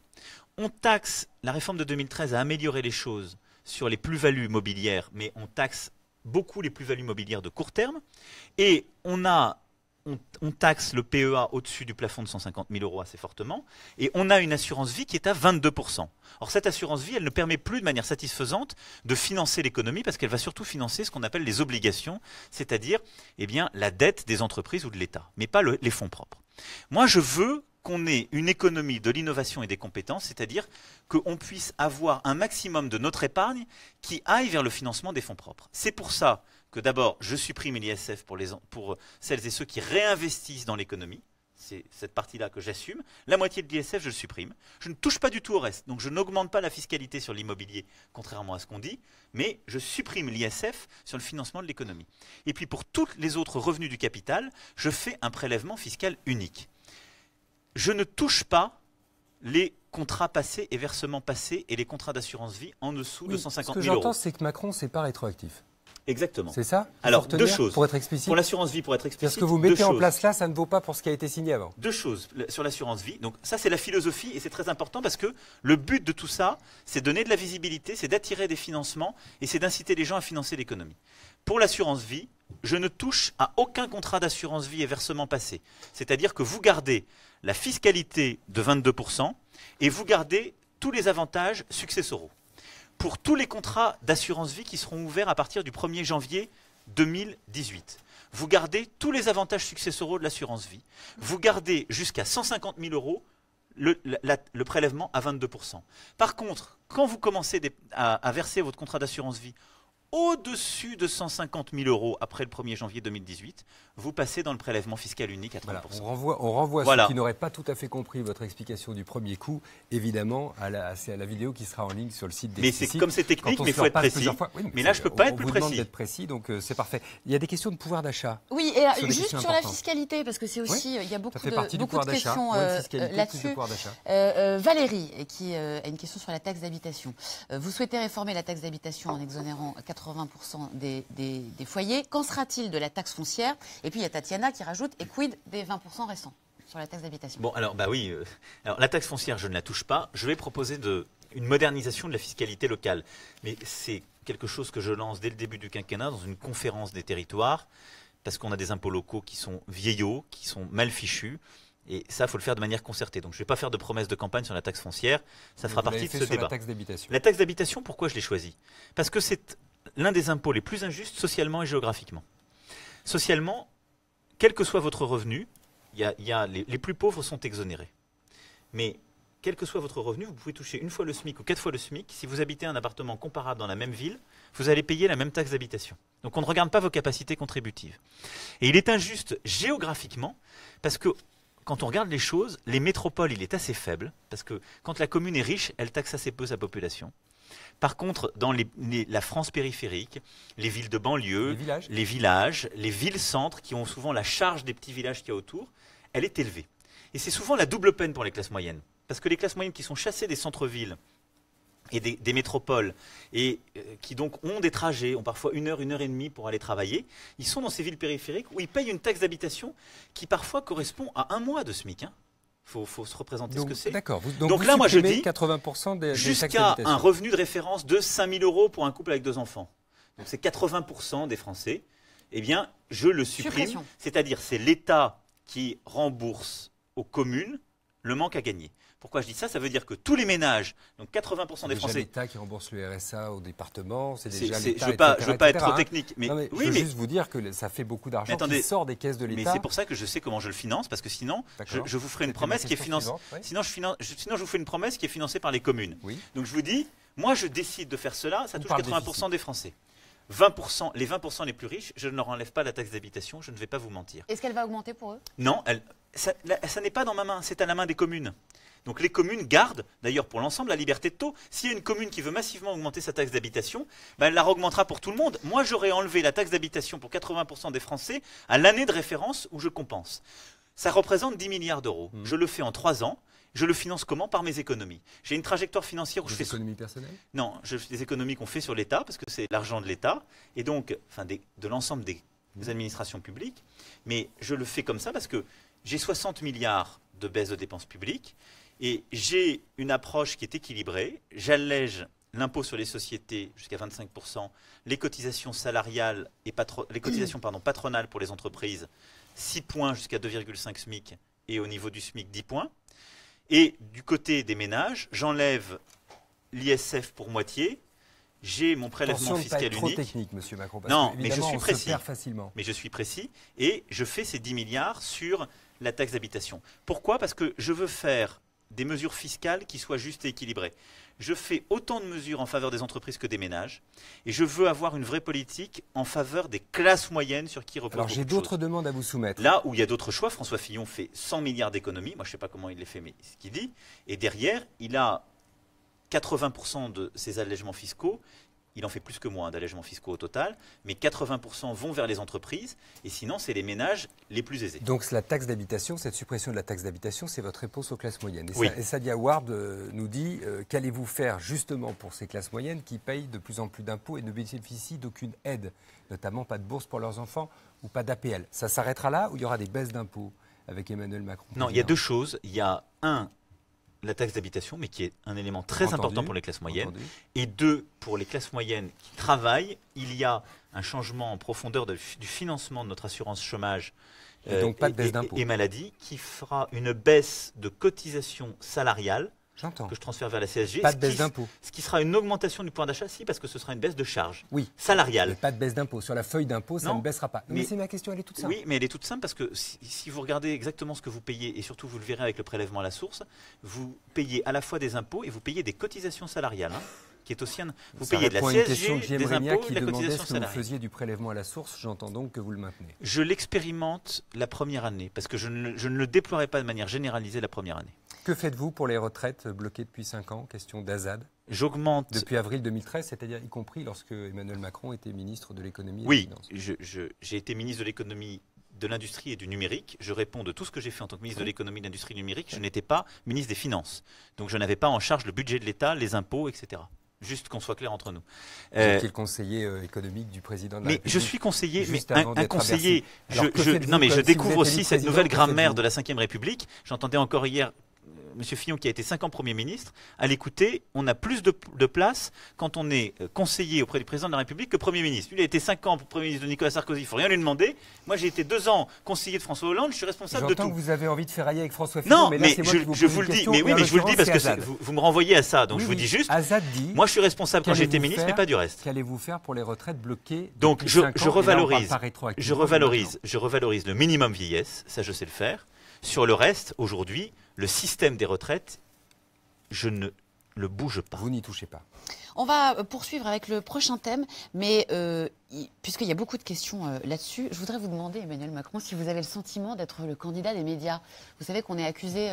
on taxe, la réforme de 2013 a amélioré les choses sur les plus-values mobilières, mais on taxe beaucoup les plus-values mobilières de court terme, et on taxe le PEA au-dessus du plafond de 150 000 euros assez fortement, et on a une assurance vie qui est à 22%. Or cette assurance vie, elle ne permet plus de manière satisfaisante de financer l'économie parce qu'elle va surtout financer ce qu'on appelle les obligations, c'est-à-dire la dette des entreprises ou de l'État, mais pas les fonds propres. Moi, je veux qu'on ait une économie de l'innovation et des compétences, c'est-à-dire qu'on puisse avoir un maximum de notre épargne qui aille vers le financement des fonds propres. C'est pour ça que d'abord, je supprime l'ISF pour celles et ceux qui réinvestissent dans l'économie. C'est cette partie-là que j'assume. La moitié de l'ISF, je le supprime. Je ne touche pas du tout au reste. Donc je n'augmente pas la fiscalité sur l'immobilier, contrairement à ce qu'on dit, mais je supprime l'ISF sur le financement de l'économie. Et puis pour tous les autres revenus du capital, je fais un prélèvement fiscal unique. Je ne touche pas les contrats passés et versements passés et les contrats d'assurance vie en dessous de 150 000 Ce que euros. j'entends, c'est que Macron, c'est pas rétroactif. Exactement. C'est ça? Alors, Pour retenir, deux choses. Pour être explicite. Pour l'assurance vie, pour être explicite, Parce que vous deux mettez en choses. place là, ça ne vaut pas pour ce qui a été signé avant. Deux choses sur l'assurance vie. Donc ça, c'est la philosophie et c'est très important parce que le but de tout ça, c'est de donner de la visibilité, c'est d'attirer des financements et c'est d'inciter les gens à financer l'économie. Pour l'assurance vie, je ne touche à aucun contrat d'assurance vie et versement passé. C'est-à-dire que vous gardez la fiscalité de 22% et vous gardez tous les avantages successoraux. Pour tous les contrats d'assurance vie qui seront ouverts à partir du 1er janvier 2018. Vous gardez tous les avantages successoraux de l'assurance vie. Vous gardez jusqu'à 150 000 euros le prélèvement à 22%. Par contre, quand vous commencez à verser votre contrat d'assurance vie au-dessus de 150 000 euros après le 1er janvier 2018, vous passez dans le prélèvement fiscal unique à 30%. Voilà, on renvoie Voilà. ceux qui n'auraient pas tout à fait compris votre explication du premier coup, évidemment, à la vidéo qui sera en ligne sur le site des Mais c'est comme c'est technique, Quand on mais il se faut être repasse précis. plusieurs fois- oui, Mais là, je ne peux pas être on plus vous demande précis. d'être précis, donc c'est parfait. Il y a des questions de pouvoir d'achat. Oui, et là, Sur des juste questions sur la importantes. fiscalité, parce que c'est aussi, il y a beaucoup Ça fait partie du pouvoir de d'achat. questions Moins de fiscalité, plus de là-dessus. pouvoir d'achat. Valérie, qui a une question sur la taxe d'habitation. Vous souhaitez réformer la taxe d'habitation en exonérant 80% des foyers. Qu'en sera-t-il de la taxe foncière? Et puis il y a Tatiana qui rajoute, et quid des 20% restants? sur la taxe d'habitation. Bon, alors, bah oui. Alors, la taxe foncière, je ne la touche pas. Je vais proposer une modernisation de la fiscalité locale. Mais c'est quelque chose que je lance dès le début du quinquennat dans une conférence des territoires, parce qu'on a des impôts locaux qui sont vieillots, qui sont mal fichus. Et ça, il faut le faire de manière concertée. Donc, je ne vais pas faire de promesses de campagne sur la taxe foncière. Ça fera partie de ce débat. La taxe d'habitation. La taxe d'habitation, pourquoi je l'ai choisie? Parce que c'est l'un des impôts les plus injustes socialement et géographiquement. Socialement, quel que soit votre revenu, les plus pauvres sont exonérés. Mais quel que soit votre revenu, vous pouvez toucher une fois le SMIC ou 4 fois le SMIC. Si vous habitez un appartement comparable dans la même ville, vous allez payer la même taxe d'habitation. Donc on ne regarde pas vos capacités contributives. Et il est injuste géographiquement parce que quand on regarde les choses, les métropoles, il est assez faible parce que quand la commune est riche, elle taxe assez peu sa population. Par contre, dans la France périphérique, les villes de banlieue, les villages, les villes-centres qui ont souvent la charge des petits villages qu'il y a autour, elle est élevée. Et c'est souvent la double peine pour les classes moyennes. Parce que les classes moyennes qui sont chassées des centres-villes et des métropoles et qui donc ont des trajets, ont parfois 1 heure, 1 heure et demie pour aller travailler, ils sont dans ces villes périphériques où ils payent une taxe d'habitation qui parfois correspond à 1 mois de SMIC. Faut se représenter ce que c'est. D'accord. Donc là, moi, je dis 80% des jusqu'à un revenu de référence de 5 000 € pour un couple avec 2 enfants. Donc c'est 80% des Français. Eh bien, je le supprime. C'est-à-dire, c'est l'État qui rembourse aux communes le manque à gagner. Pourquoi je dis ça? Ça veut dire que tous les ménages, donc 80% des Français... C'est l'État qui rembourse le RSA au département, c'est déjà l'État, je ne veux pas être trop technique. Mais, je veux juste vous dire que ça fait beaucoup d'argent qui sort des caisses de l'État. Mais c'est pour ça que je sais comment je le finance, parce que sinon, je vous ferai une promesse qui est financée... Sinon, je vous fais une promesse qui est financée par les communes. Oui. Donc je vous dis, moi je décide de faire cela, ça touche 80% des Français. 20%, les 20% les plus riches, je ne leur enlève pas la taxe d'habitation, je ne vais pas vous mentir. Est-ce qu'elle va augmenter pour eux? Non, ça n'est pas dans ma main, c'est à la main des communes. Donc les communes gardent, d'ailleurs pour l'ensemble, la liberté de taux. S'il y a une commune qui veut massivement augmenter sa taxe d'habitation, elle la augmentera pour tout le monde. Moi, j'aurais enlevé la taxe d'habitation pour 80% des Français à l'année de référence où je compense. Ça représente 10 milliards d'euros. Je le fais en 3 ans. Je le finance comment? Par mes économies. J'ai une trajectoire financière où je fais... Des économies personnelles? Non, des économies qu'on fait sur l'État, parce que c'est l'argent de l'État, et donc de l'ensemble des administrations publiques. Mais je le fais comme ça parce que j'ai 60 milliards de baisse de dépenses publiques, et j'ai une approche qui est équilibrée. J'allège l'impôt sur les sociétés jusqu'à 25%, les cotisations salariales et les cotisations patronales pour les entreprises, 6 points jusqu'à 2,5 SMIC, et au niveau du SMIC, 10 points. Et du côté des ménages, j'enlève l'ISF pour moitié. J'ai mon prélèvement fiscal unique. Trop technique, Monsieur Macron. Parce non, que, mais je suis précis. On se perd facilement. Mais je suis précis et je fais ces 10 milliards sur la taxe d'habitation. Pourquoi? Parce que je veux faire des mesures fiscales qui soient justes et équilibrées. Je fais autant de mesures en faveur des entreprises que des ménages, et je veux avoir une vraie politique en faveur des classes moyennes sur qui repose. Alors j'ai d'autres demandes à vous soumettre. Là où il y a d'autres choix, François Fillon fait 100 milliards d'économies, moi je ne sais pas comment il les fait, mais c'est ce qu'il dit, et derrière, il a 80% de ses allègements fiscaux. Il en fait plus que moi d'allègements fiscaux au total, mais 80% vont vers les entreprises, et sinon, c'est les ménages les plus aisés. Donc la taxe d'habitation, cette suppression de la taxe d'habitation, c'est votre réponse aux classes moyennes. Et, oui. Et Sadia Ward nous dit, qu'allez-vous faire justement pour ces classes moyennes qui payent de plus en plus d'impôts et ne bénéficient d'aucune aide, notamment pas de bourse pour leurs enfants ou pas d'APL? Ça s'arrêtera là ou il y aura des baisses d'impôts avec Emmanuel Macron? Non, il y a deux choses. Il y a la taxe d'habitation, mais qui est un élément très important pour les classes moyennes. Et 2, pour les classes moyennes qui travaillent, il y a un changement en profondeur du financement de notre assurance chômage et donc pas de baisse d'impôts et maladie, qui fera une baisse de cotisation salariale que je transfère vers la CSG. Pas de baisse d'impôts. Ce qui sera une augmentation du pouvoir d'achat, si, parce que ce sera une baisse de charge salariale. Mais pas de baisse d'impôts. Sur la feuille d'impôt, ça ne baissera pas. Mais c'est ma question, elle est toute simple. Oui, mais elle est toute simple parce que si vous regardez exactement ce que vous payez, et surtout vous le verrez avec le prélèvement à la source, vous payez à la fois des impôts et vous payez des cotisations salariales. Qui est aussi vous payez de la CSG, des impôts, de la cotisation salariale. Vous faisiez du prélèvement à la source, j'entends donc que vous le maintenez. Je l'expérimente la première année, parce que je ne le déploierai pas de manière généralisée la première année. Que faites-vous pour les retraites bloquées depuis 5 ans? Question d'Azad. J'augmente. Depuis avril 2013, c'est-à-dire y compris lorsque Emmanuel Macron était ministre de l'économie et des finances. Oui, j'ai été ministre de l'économie, de l'industrie et du numérique. Je réponds de tout ce que j'ai fait en tant que ministre de l'économie, de l'industrie et du numérique. Je n'étais pas ministre des Finances. Donc je n'avais pas en charge le budget de l'État, les impôts, etc. Juste qu'on soit clair entre nous. Vous étiez le conseiller économique du président de la Mais République. je suis conseiller, mais juste avant un d'être à conseiller. Bercy. Alors, que faites-vous Non, mais comme je si vous découvre êtes aussi élu cette président, nouvelle que grammaire faites-vous de la Ve République. J'entendais encore hier M. Fillon, qui a été 5 ans Premier ministre. À l'écouter, on a plus de place quand on est conseiller auprès du président de la République que Premier ministre. Lui, il a été 5 ans Premier ministre de Nicolas Sarkozy, il ne faut rien lui demander. Moi, j'ai été 2 ans conseiller de François Hollande, je suis responsable de tout. J'entends que vous avez envie de ferrailler avec François Fillon, Non, mais là, mais c'est moi qui je vous vous pose le une dis. question, Mais et oui, en mais je vous le dis l'occurrence, parce que c'est Azad. vous me renvoyez à ça. Donc Oui, je vous oui. dis juste, Azad dit, moi, je suis responsable quand j'étais ministre, mais pas du reste. Qu'allez-vous faire pour les retraites bloquées Donc depuis je 5 ans, et là, on revalorise, parle pas rétroactivement, je revalorise le minimum vieillesse, ça je sais le faire. Sur le reste, aujourd'hui, le système des retraites, je ne le bouge pas. Vous n'y touchez pas. On va poursuivre avec le prochain thème, mais puisqu'il y a beaucoup de questions là-dessus, je voudrais vous demander, Emmanuel Macron, si vous avez le sentiment d'être le candidat des médias. Vous savez qu'on est accusés,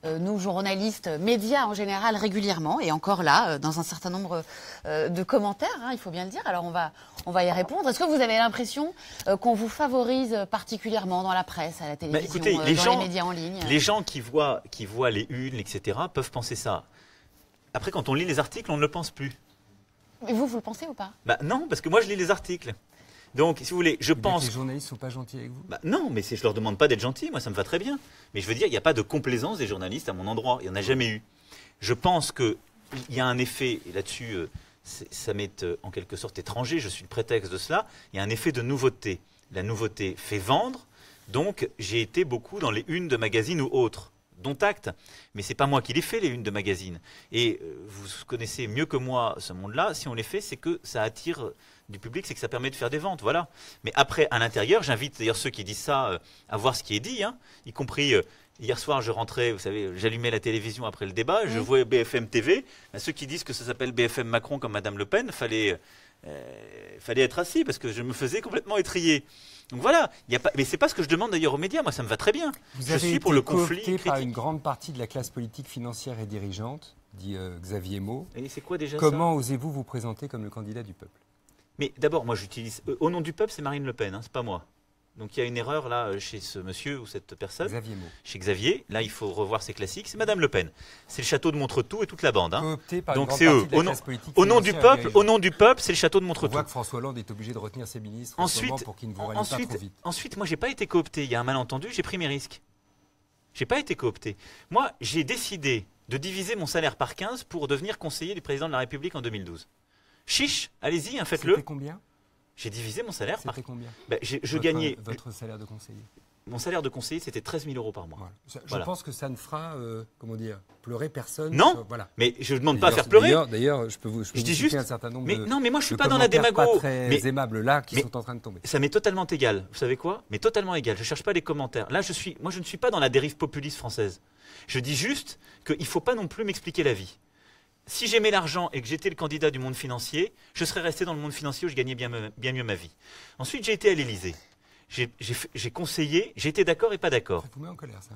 nous journalistes, médias en général, régulièrement, et encore là, dans un certain nombre de commentaires, hein, il faut bien le dire. Alors on va y répondre. Est-ce que vous avez l'impression qu'on vous favorise particulièrement dans la presse, à la télévision, écoutez, dans les médias en ligne? Les gens qui voient les unes, etc., peuvent penser ça. Après, quand on lit les articles, on ne le pense plus. Et vous le pensez ou pas? Bah non, parce que moi je lis les articles. Donc, si vous voulez, je pense. Que les journalistes sont pas gentils avec vous. Bah non, mais je leur demande pas d'être gentils. Moi, ça me va très bien. Mais je veux dire, il n'y a pas de complaisance des journalistes à mon endroit. Il n'y en a jamais eu. Je pense qu'il y a un effet, et là-dessus, ça m'est en quelque sorte étranger. Je suis le prétexte de cela. Il y a un effet de nouveauté. La nouveauté fait vendre. Donc, j'ai été beaucoup dans les unes de magazines ou autres. Dont acte, mais c'est pas moi qui les fais, les unes de magazines. Et vous connaissez mieux que moi ce monde-là. Si on les fait, c'est que ça attire du public, c'est que ça permet de faire des ventes, voilà. Mais après, à l'intérieur, j'invite d'ailleurs ceux qui disent ça à voir ce qui est dit, hein, y compris hier soir, je rentrais, vous savez, j'allumais la télévision après le débat, je voyais BFM TV. Ceux qui disent que ça s'appelle BFM Macron comme Madame Le Pen, fallait être assis parce que je me faisais complètement étrier. Donc voilà, mais c'est pas ce que je demande d'ailleurs aux médias, moi ça me va très bien. Vous avez suis pour le conflit coopté par critique. une grande partie de la classe politique, financière et dirigeante, dit Xavier Maud. Et c'est quoi déjà Comment osez-vous vous présenter comme le candidat du peuple? Mais d'abord, moi j'utilise... au nom du peuple, c'est Marine Le Pen, hein, c'est pas moi. Donc il y a une erreur là chez ce monsieur ou cette personne. Xavier Maud. Chez Xavier, là il faut revoir ses classiques, c'est Madame Le Pen. C'est le château de Montretout et toute la bande. Hein. Coopté par Donc une c'est grande eux. partie de la classe politique, Au nom du financière et peuple, c'est le château de On Montretout. voit que François Hollande est obligé de retenir ses ministres en ce moment pour qu'ils ne vous ralient pas trop vite. Ensuite, moi j'ai pas été coopté, il y a un malentendu, j'ai pris mes risques. J'ai pas été coopté. Moi, j'ai décidé de diviser mon salaire par 15 pour devenir conseiller du président de la République en 2012. Chiche, allez-y, hein, faites-le. C'était combien? J'ai divisé mon salaire par... C'était combien? Je gagnais... Votre salaire de conseiller? Mon salaire de conseiller, c'était 13 000 euros par mois. Voilà. Je pense que ça ne fera, pleurer personne. Non, voilà. Mais je ne demande pas à faire pleurer. D'ailleurs, je peux vous dis citer juste, un certain nombre non, mais moi je suis pas dans la commentaires démago. pas très aimables là qui sont en train de tomber. Ça m'est totalement égal. Vous savez quoi? Mais totalement égal. Je cherche pas les commentaires. Là, moi je ne suis pas dans la dérive populiste française. Je dis juste qu'il ne faut pas non plus m'expliquer la vie. Si j'aimais l'argent et que j'étais le candidat du monde financier, je serais resté dans le monde financier où je gagnais bien mieux ma vie. Ensuite, j'ai été à l'Élysée. J'ai conseillé, j'ai été d'accord et pas d'accord. Ça vous met en colère, ça?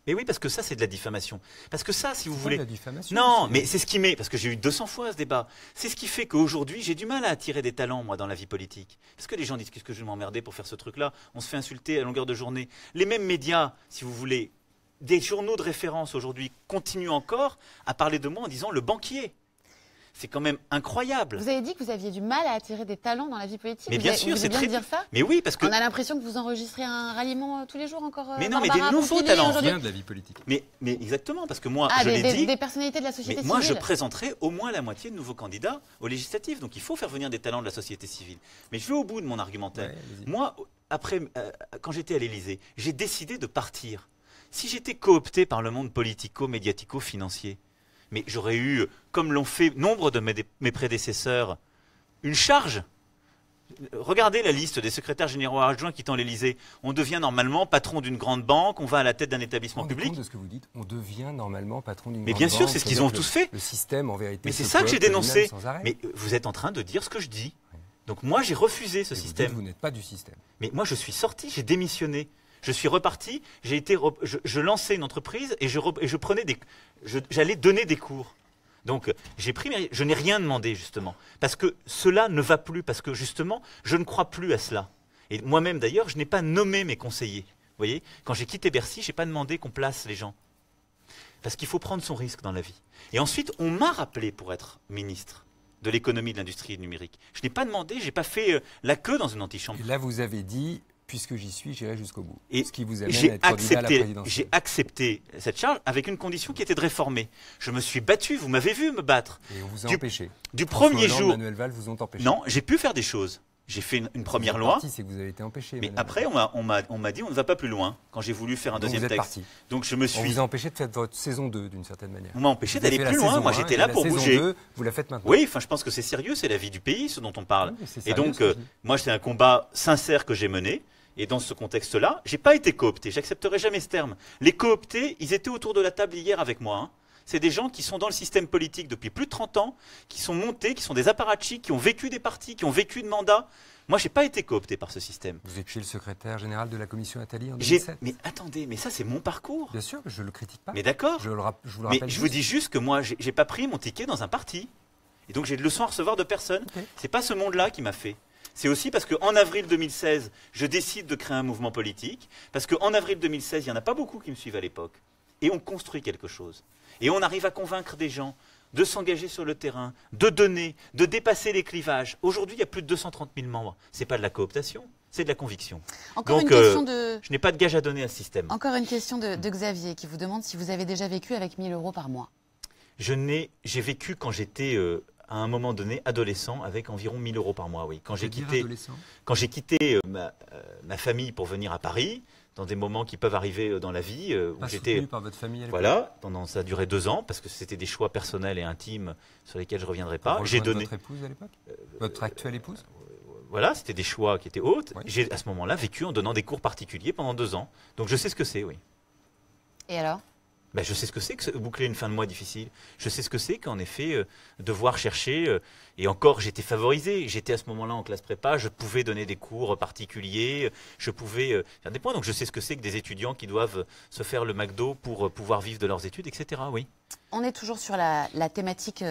Mais oui, parce que ça, c'est de la diffamation. Parce que ça, si vous voulez... de la diffamation, non, mais c'est ce qui met... Parce que j'ai eu 200 fois ce débat. C'est ce qui fait qu'aujourd'hui, j'ai du mal à attirer des talents, moi, dans la vie politique. Parce que les gens disent qu'est-ce que je vais m'emmerder pour faire ce truc-là. On se fait insulter à longueur de journée. Les mêmes médias, si vous voulez, des journaux de référence aujourd'hui continuent encore à parler de moi en disant le banquier. C'est quand même incroyable. Vous avez dit que vous aviez du mal à attirer des talents dans la vie politique. Mais bien sûr, c'est bien très de dire ça. Mais oui, parce que on a l'impression que vous enregistrez un ralliement tous les jours encore. Mais non, mais Barbara des nouveaux Pompili, talents. aujourd'hui. Vient de la vie politique. Mais exactement, parce que moi, Ah, je l'ai dit. Des personnalités de la société Mais civile. moi, je présenterai au moins la moitié de nouveaux candidats aux législatives. Donc, il faut faire venir des talents de la société civile. Mais je vais au bout de mon argumentaire. Ouais, moi, après, quand j'étais à l'Élysée, j'ai décidé de partir. Si j'étais coopté par le monde politico-médiatico-financier, mais j'aurais eu, comme l'ont fait nombre de mes prédécesseurs, une charge. Regardez la liste des secrétaires généraux adjoints quittant l'Élysée. On devient normalement patron d'une grande banque, on va à la tête d'un établissement public. Compte de ce que vous dites, on devient normalement patron d'une grande Mais banque. bien sûr, c'est ce qu'ils ont tous fait. Le système, en vérité. Mais c'est ça que j'ai dénoncé. Mais vous êtes en train de dire ce que je dis. Donc moi, j'ai refusé ce système. Vous n'êtes pas du système. Mais moi, je suis sorti, j'ai démissionné. Je suis reparti, je lançais une entreprise et j'allais donner des cours. Donc, je n'ai rien demandé, justement. Parce que cela ne va plus, parce que, justement, je ne crois plus à cela. Et moi-même, d'ailleurs, je n'ai pas nommé mes conseillers. Vous voyez, quand j'ai quitté Bercy, je n'ai pas demandé qu'on place les gens. Parce qu'il faut prendre son risque dans la vie. Et ensuite, on m'a rappelé pour être ministre. de l'économie de l'industrie numérique. Je n'ai pas demandé, je n'ai pas fait la queue dans une antichambre. Et là, vous avez dit, puisque j'y suis, j'irai jusqu'au bout. Et ce qui vous amène à j'ai être candidat à la présidentielle. j'ai accepté cette charge avec une condition qui était de réformer. Je me suis battu, vous m'avez vu me battre. Et on vous a empêché. Du François premier Hollande, jour. Manuel Valls vous ont empêché. Non, j'ai pu faire des choses. J'ai fait une première loi. C'est que vous avez été empêché. Mais Emmanuel après, on m'a dit on ne va pas plus loin quand j'ai voulu faire un Donc deuxième vous êtes texte. parti. Donc je me On suis. vous a empêché de faire votre saison 2 d'une certaine manière. On m'a empêché Vous avez d'aller fait plus la loin. saison Moi, 1, j'étais et là la pour saison bouger. 2, vous la faites maintenant. Oui, enfin, je pense que c'est sérieux, c'est la vie du pays, ce dont on parle. Oui, c'est Et sérieux, donc, ce que je dis. moi, c'est un combat sincère que j'ai mené. Et dans ce contexte-là, j'ai pas été coopté. J'accepterai jamais ce terme. Les cooptés, ils étaient autour de la table hier avec moi. Hein. C'est des gens qui sont dans le système politique depuis plus de 30 ans, qui sont montés, qui sont des apparatchiks, qui ont vécu des partis, qui ont vécu de mandats. Moi, j'ai pas été coopté par ce système. Vous étiez le secrétaire général de la commission Attali en J'ai- 2007. Mais attendez, mais ça, c'est mon parcours. Bien sûr, je ne le critique pas. Mais d'accord. Je vous le Mais rappelle. je vous dis juste que moi, j'ai pas pris mon ticket dans un parti. Et donc, j'ai de leçons à recevoir de personne. Ok. C'est pas ce monde-là qui m'a fait. C'est aussi parce qu'en avril 2016, je décide de créer un mouvement politique. Parce qu'en avril 2016, il n'y en a pas beaucoup qui me suivent à l'époque. Et on construit quelque chose. Et on arrive à convaincre des gens de s'engager sur le terrain, de donner, de dépasser les clivages. Aujourd'hui, il y a plus de 230 000 membres. C'est pas de la cooptation, c'est de la conviction. Encore Donc, une question de... Je n'ai pas de gage à donner à ce système. Encore une question de Xavier qui vous demande si vous avez déjà vécu avec 1 000 euros par mois. J'ai vécu quand j'étais à un moment donné adolescent avec environ 1 000 euros par mois, oui. Quand j'ai quitté ma famille pour venir à Paris, dans des moments qui peuvent arriver dans la vie, où Pas j'étais soutenu par votre famille à l'époque. voilà, ça a duré 2 ans parce que c'était des choix personnels et intimes sur lesquels je reviendrai pas. Pour J'ai rejoindre donné, votre épouse à l'époque Votre actuelle épouse voilà, c'était des choix qui étaient hautes. Ouais. J'ai à ce moment-là vécu en donnant des cours particuliers pendant 2 ans, donc je sais ce que c'est, oui. Et alors? Ben, je sais ce que c'est que boucler une fin de mois difficile. Je sais ce que c'est qu'en effet, devoir chercher. Et encore, j'étais favorisé. J'étais à ce moment-là en classe prépa. Je pouvais donner des cours particuliers. Je pouvais faire des points. Donc je sais ce que c'est que des étudiants qui doivent se faire le McDo pour pouvoir vivre de leurs études, etc. Oui. On est toujours sur la thématique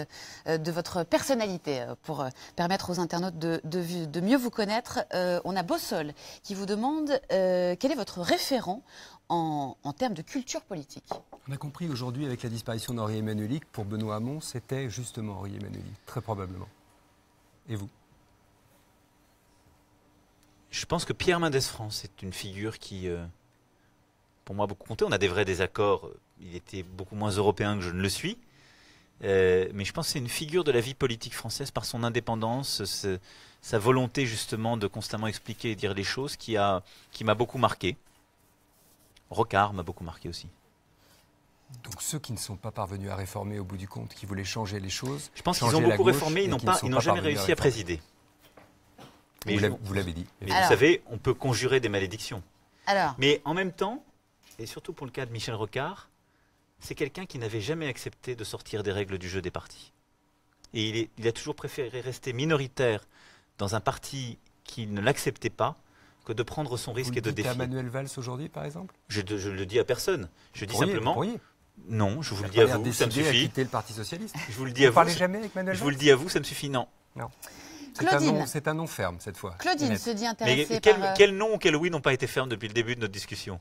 de votre personnalité pour permettre aux internautes de mieux vous connaître. On a Bossol qui vous demande quel est votre référent en termes de culture politique. On a compris aujourd'hui avec la disparition d'Henri Emmanuelli que pour Benoît Hamon, c'était justement Henri Emmanuelli, très probablement. Et vous? Je pense que Pierre Mendès France est une figure qui, pour moi, a beaucoup compté. On a des vrais désaccords. Il était beaucoup moins européen que je ne le suis. Mais je pense que c'est une figure de la vie politique française par son indépendance, sa volonté justement de constamment expliquer et dire les choses qui m'a beaucoup marqué. Rocard m'a beaucoup marqué aussi. Donc ceux qui ne sont pas parvenus à réformer au bout du compte, qui voulaient changer les choses, Je pense qu'ils changer ont la beaucoup gauche réformé, et ils n'ont qui ne sont pas jamais parvenus réussi à réformer. présider. Mais Vous l'avez dit. mais Alors. vous savez, on peut conjurer des malédictions. Alors, Mais en même temps, et surtout pour le cas de Michel Rocard, c'est quelqu'un qui n'avait jamais accepté de sortir des règles du jeu des partis. Et il a toujours préféré rester minoritaire dans un parti qui ne l'acceptait pas que de prendre son risque Vous et de le dites à défier. Manuel Valls aujourd'hui, par exemple? Je le dis à personne. Je dis Vous simplement. pourriez. Non, je vous le Il dis à a pas vous, l'air ça me décidé à suffit. quitter le Parti socialiste. Je vous le dis à Vous vous. parlez jamais avec Manuel Je Valls? vous le dis à vous, ça me suffit. Non. Claudine. C'est un nom ferme cette fois. Claudine Net. se dit Mais intéressée quel non ou quel oui n'ont pas été fermes depuis le début de notre discussion?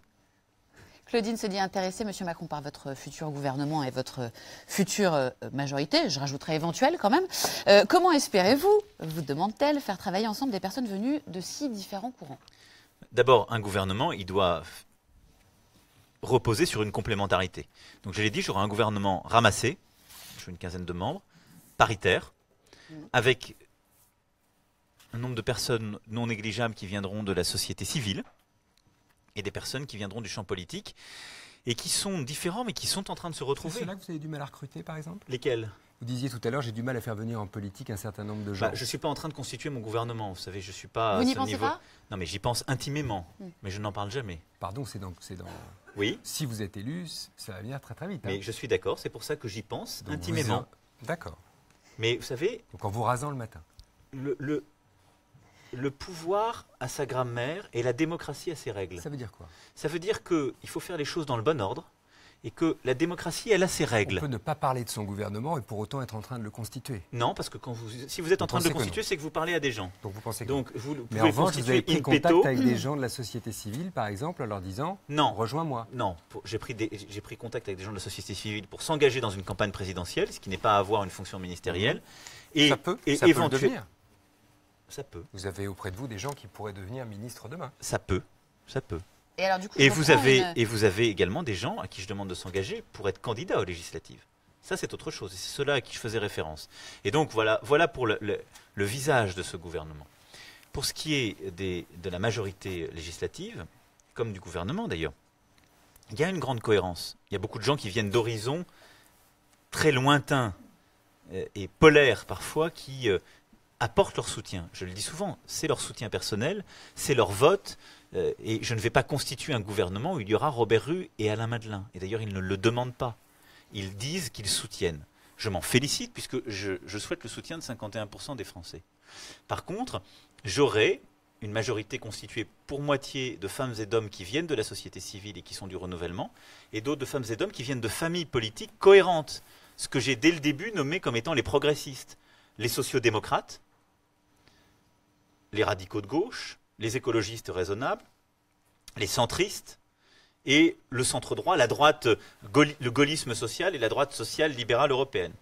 Claudine se dit intéressée, Monsieur Macron, par votre futur gouvernement et votre future majorité, je rajouterai éventuelle quand même. Comment espérez-vous, vous demande-t-elle, faire travailler ensemble des personnes venues de si différents courants? D'abord, un gouvernement, il doit reposer sur une complémentarité. Donc je l'ai dit, j'aurai un gouvernement ramassé, je suis une quinzaine de membres, paritaire, avec un nombre de personnes non négligeables qui viendront de la société civile et des personnes qui viendront du champ politique et qui sont différents mais qui sont en train de se C'est retrouver. ceux-là que vous avez du mal à recruter, par exemple? Lesquels? Vous disiez tout à l'heure, j'ai du mal à faire venir en politique un certain nombre de gens. Je ne suis pas en train de constituer mon gouvernement, vous savez, je ne suis pas Vous à n'y ce pensez niveau. pas? Non mais j'y pense intimement, mais je n'en parle jamais. Pardon, c'est dans... Oui, Si vous êtes élu, ça va venir très très vite. hein. mais je suis d'accord, c'est pour ça que j'y pense Donc intimement. D'accord. Mais vous savez, Donc en vous rasant le matin. le pouvoir a sa grammaire et la démocratie a ses règles. Ça veut dire quoi? Ça veut dire qu'il faut faire les choses dans le bon ordre et que la démocratie, elle a ses On règles. peut ne pas parler de son gouvernement et pour autant être en train de le constituer. Non, parce que si vous êtes en train de le pensez que constituer, c'est que vous parlez à des gens. Donc vous pensez que Donc vous Mais pouvez en le revanche, vous avez constituer pris in contact petto. avec des gens de la société civile, par exemple, en leur disant Non. rejoins-moi. Non, j'ai pris contact avec des gens de la société civile pour s'engager dans une campagne présidentielle, ce qui n'est pas avoir une fonction ministérielle. Et, Ça peut le éventuellement, devenir. ça peut, Vous avez auprès de vous des gens qui pourraient devenir ministres demain. ça peut. Et alors, du coup, Et je vous reprends avez également des gens à qui je demande de s'engager pour être candidat aux législatives. Ça, c'est autre chose. Et c'est cela à qui je faisais référence. Et donc, voilà pour le visage de ce gouvernement. Pour ce qui est de la majorité législative, comme du gouvernement d'ailleurs, il y a une grande cohérence. Il y a beaucoup de gens qui viennent d'horizons très lointains et polaires parfois qui apportent leur soutien. Je le dis souvent, c'est leur soutien personnel, c'est leur vote. Et je ne vais pas constituer un gouvernement où il y aura Robert Rue et Alain Madelin. Et d'ailleurs, ils ne le demandent pas. Ils disent qu'ils soutiennent. Je m'en félicite puisque je souhaite le soutien de 51% des Français. Par contre, j'aurai une majorité constituée pour moitié de femmes et d'hommes qui viennent de la société civile et qui sont du renouvellement, et d'autres de femmes et d'hommes qui viennent de familles politiques cohérentes. Ce que j'ai dès le début nommé comme étant les progressistes. Les sociodémocrates, les radicaux de gauche, les écologistes raisonnables, les centristes et le centre-droit, la droite, le gaullisme social et la droite sociale libérale européenne.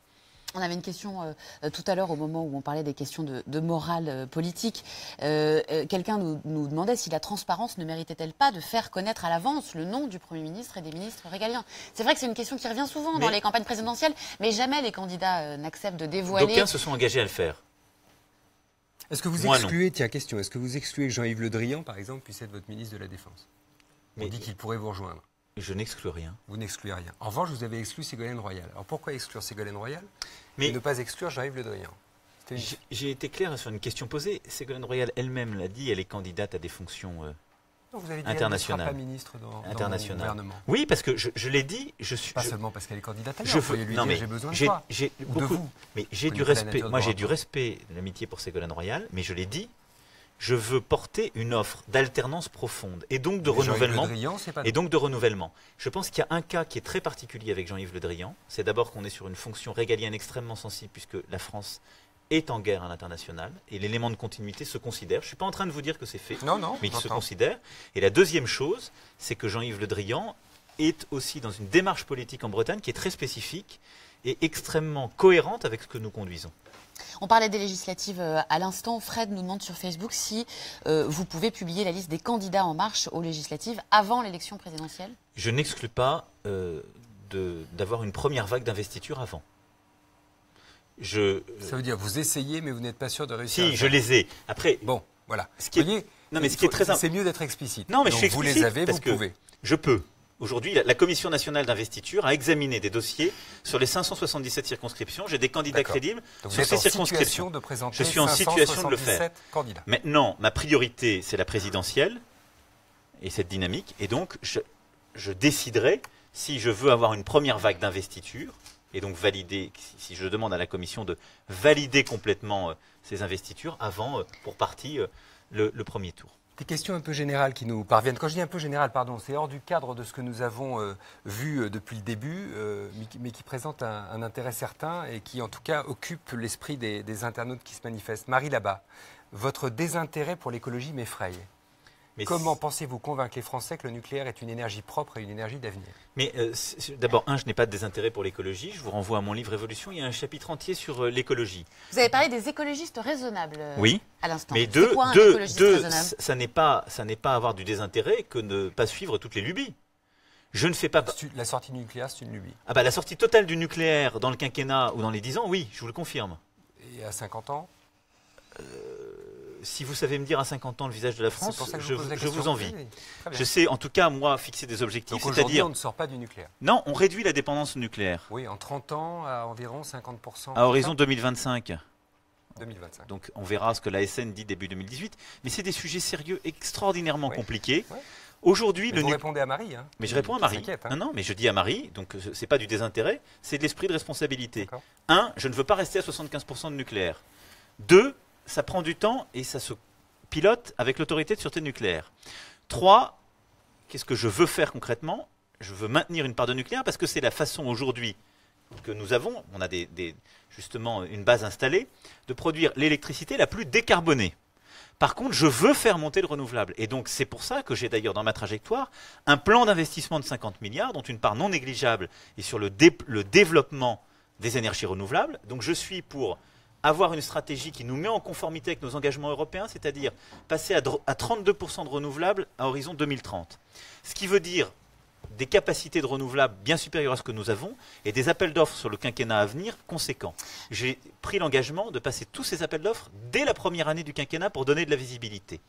On avait une question tout à l'heure au moment où on parlait des questions de morale politique. Quelqu'un nous demandait si la transparence ne méritait-elle pas de faire connaître à l'avance le nom du Premier ministre et des ministres régaliens. C'est vrai que c'est une question qui revient souvent dans les campagnes présidentielles, mais jamais les candidats n'acceptent de dévoiler. D'aucuns se sont engagés à le faire. Est-ce que vous excluez, tiens, question, est-ce que vous excluez que Jean-Yves Le Drian, par exemple, puisse être votre ministre de la Défense? On dit qu'il pourrait vous rejoindre. Je n'exclus rien. Vous n'excluez rien. En revanche, vous avez exclu Ségolène Royal. Alors pourquoi exclure Ségolène Royal et ne pas exclure Jean-Yves Le Drian? J'ai été clair sur une question posée. Ségolène Royal elle-même l'a dit, elle est candidate à des fonctions vous avez dit internationales. Elle ne sera pas ministre dans le gouvernement. Oui, parce que je l'ai dit. Pas seulement parce qu'elle est candidate ailleurs. Je Vous pouvez lui non, dire mais j'ai besoin de toi. Beaucoup, de vous. Mais j'ai du respect. Moi, j'ai du respect, de l'amitié pour Ségolène Royal, mais je l'ai dit. Je veux porter une offre d'alternance profonde et donc de renouvellement. Je pense qu'il y a un cas qui est très particulier avec Jean-Yves Le Drian. C'est d'abord qu'on est sur une fonction régalienne extrêmement sensible puisque la France est en guerre à l'international et l'élément de continuité se considère. Je ne suis pas en train de vous dire que c'est fait, mais il se considère. Et la deuxième chose, c'est que Jean-Yves Le Drian est aussi dans une démarche politique en Bretagne qui est très spécifique et extrêmement cohérente avec ce que nous conduisons. On parlait des législatives à l'instant. Fred nous demande sur Facebook si vous pouvez publier la liste des candidats en marche aux législatives avant l'élection présidentielle. Je n'exclus pas d'avoir une première vague d'investiture avant. Ça veut dire vous essayez, mais vous n'êtes pas sûr de réussir. Si, je les ai. Après, bon, voilà. C'est mieux d'être explicite. Non, mais donc, je suis explicite. Vous les avez, parce vous pouvez. Je peux. Aujourd'hui, la Commission nationale d'investiture a examiné des dossiers sur les 577 circonscriptions. J'ai des candidats crédibles sur ces circonscriptions. Je suis en situation de le faire. Candidats. Maintenant, ma priorité, c'est la présidentielle et cette dynamique. Et donc, je déciderai si je veux avoir une première vague d'investiture et donc valider, si je demande à la Commission de valider complètement ces investitures avant, pour partie, le premier tour. Des questions un peu générales qui nous parviennent. Quand je dis un peu général, pardon, c'est hors du cadre de ce que nous avons vu depuis le début, mais qui présente un intérêt certain et qui, en tout cas, occupe l'esprit des internautes qui se manifestent. Marie là-bas, votre désintérêt pour l'écologie m'effraie. Comment pensez-vous convaincre les Français que le nucléaire est une énergie propre et une énergie d'avenir? Mais d'abord, je n'ai pas de désintérêt pour l'écologie. Je vous renvoie à mon livre Révolution. Il y a un chapitre entier sur l'écologie. Vous avez parlé des écologistes raisonnables à l'instant. Mais ça n'est pas avoir du désintérêt que ne pas suivre toutes les lubies. Je ne fais pas... La sortie du nucléaire, c'est une lubie. La sortie totale du nucléaire dans le quinquennat ou dans les 10 ans, oui, je vous le confirme. Et à 50 ans si vous savez me dire à 50 ans le visage de la France, je vous envie. Oui, je sais, en tout cas, moi, fixer des objectifs. Donc aujourd'hui, on ne sort pas du nucléaire. Non, on réduit la dépendance au nucléaire. Oui, en 30 ans, à environ 50%. À horizon 2025. 2025. Donc on verra ce que l'ASN dit début 2018. Mais c'est des sujets sérieux, extraordinairement compliqués. Oui. Aujourd'hui, vous répondez à Marie. Hein, mais je réponds à Marie. Non, mais je dis à Marie, donc c'est pas du désintérêt, c'est de l'esprit de responsabilité. 1, je ne veux pas rester à 75% de nucléaire. 2, ça prend du temps et ça se pilote avec l'autorité de sûreté nucléaire. 3, qu'est-ce que je veux faire concrètement? je veux maintenir une part de nucléaire parce que c'est la façon aujourd'hui que nous avons, on a justement une base installée, de produire l'électricité la plus décarbonée. Par contre, je veux faire monter le renouvelable. Et donc, c'est pour ça que j'ai d'ailleurs dans ma trajectoire un plan d'investissement de 50 milliards, dont une part non négligeable est sur le développement des énergies renouvelables. Donc, je suis pour avoir une stratégie qui nous met en conformité avec nos engagements européens, c'est-à-dire passer à 32% de renouvelables à horizon 2030. Ce qui veut dire des capacités de renouvelables bien supérieures à ce que nous avons et des appels d'offres sur le quinquennat à venir conséquents. J'ai pris l'engagement de passer tous ces appels d'offres dès la première année du quinquennat pour donner de la visibilité.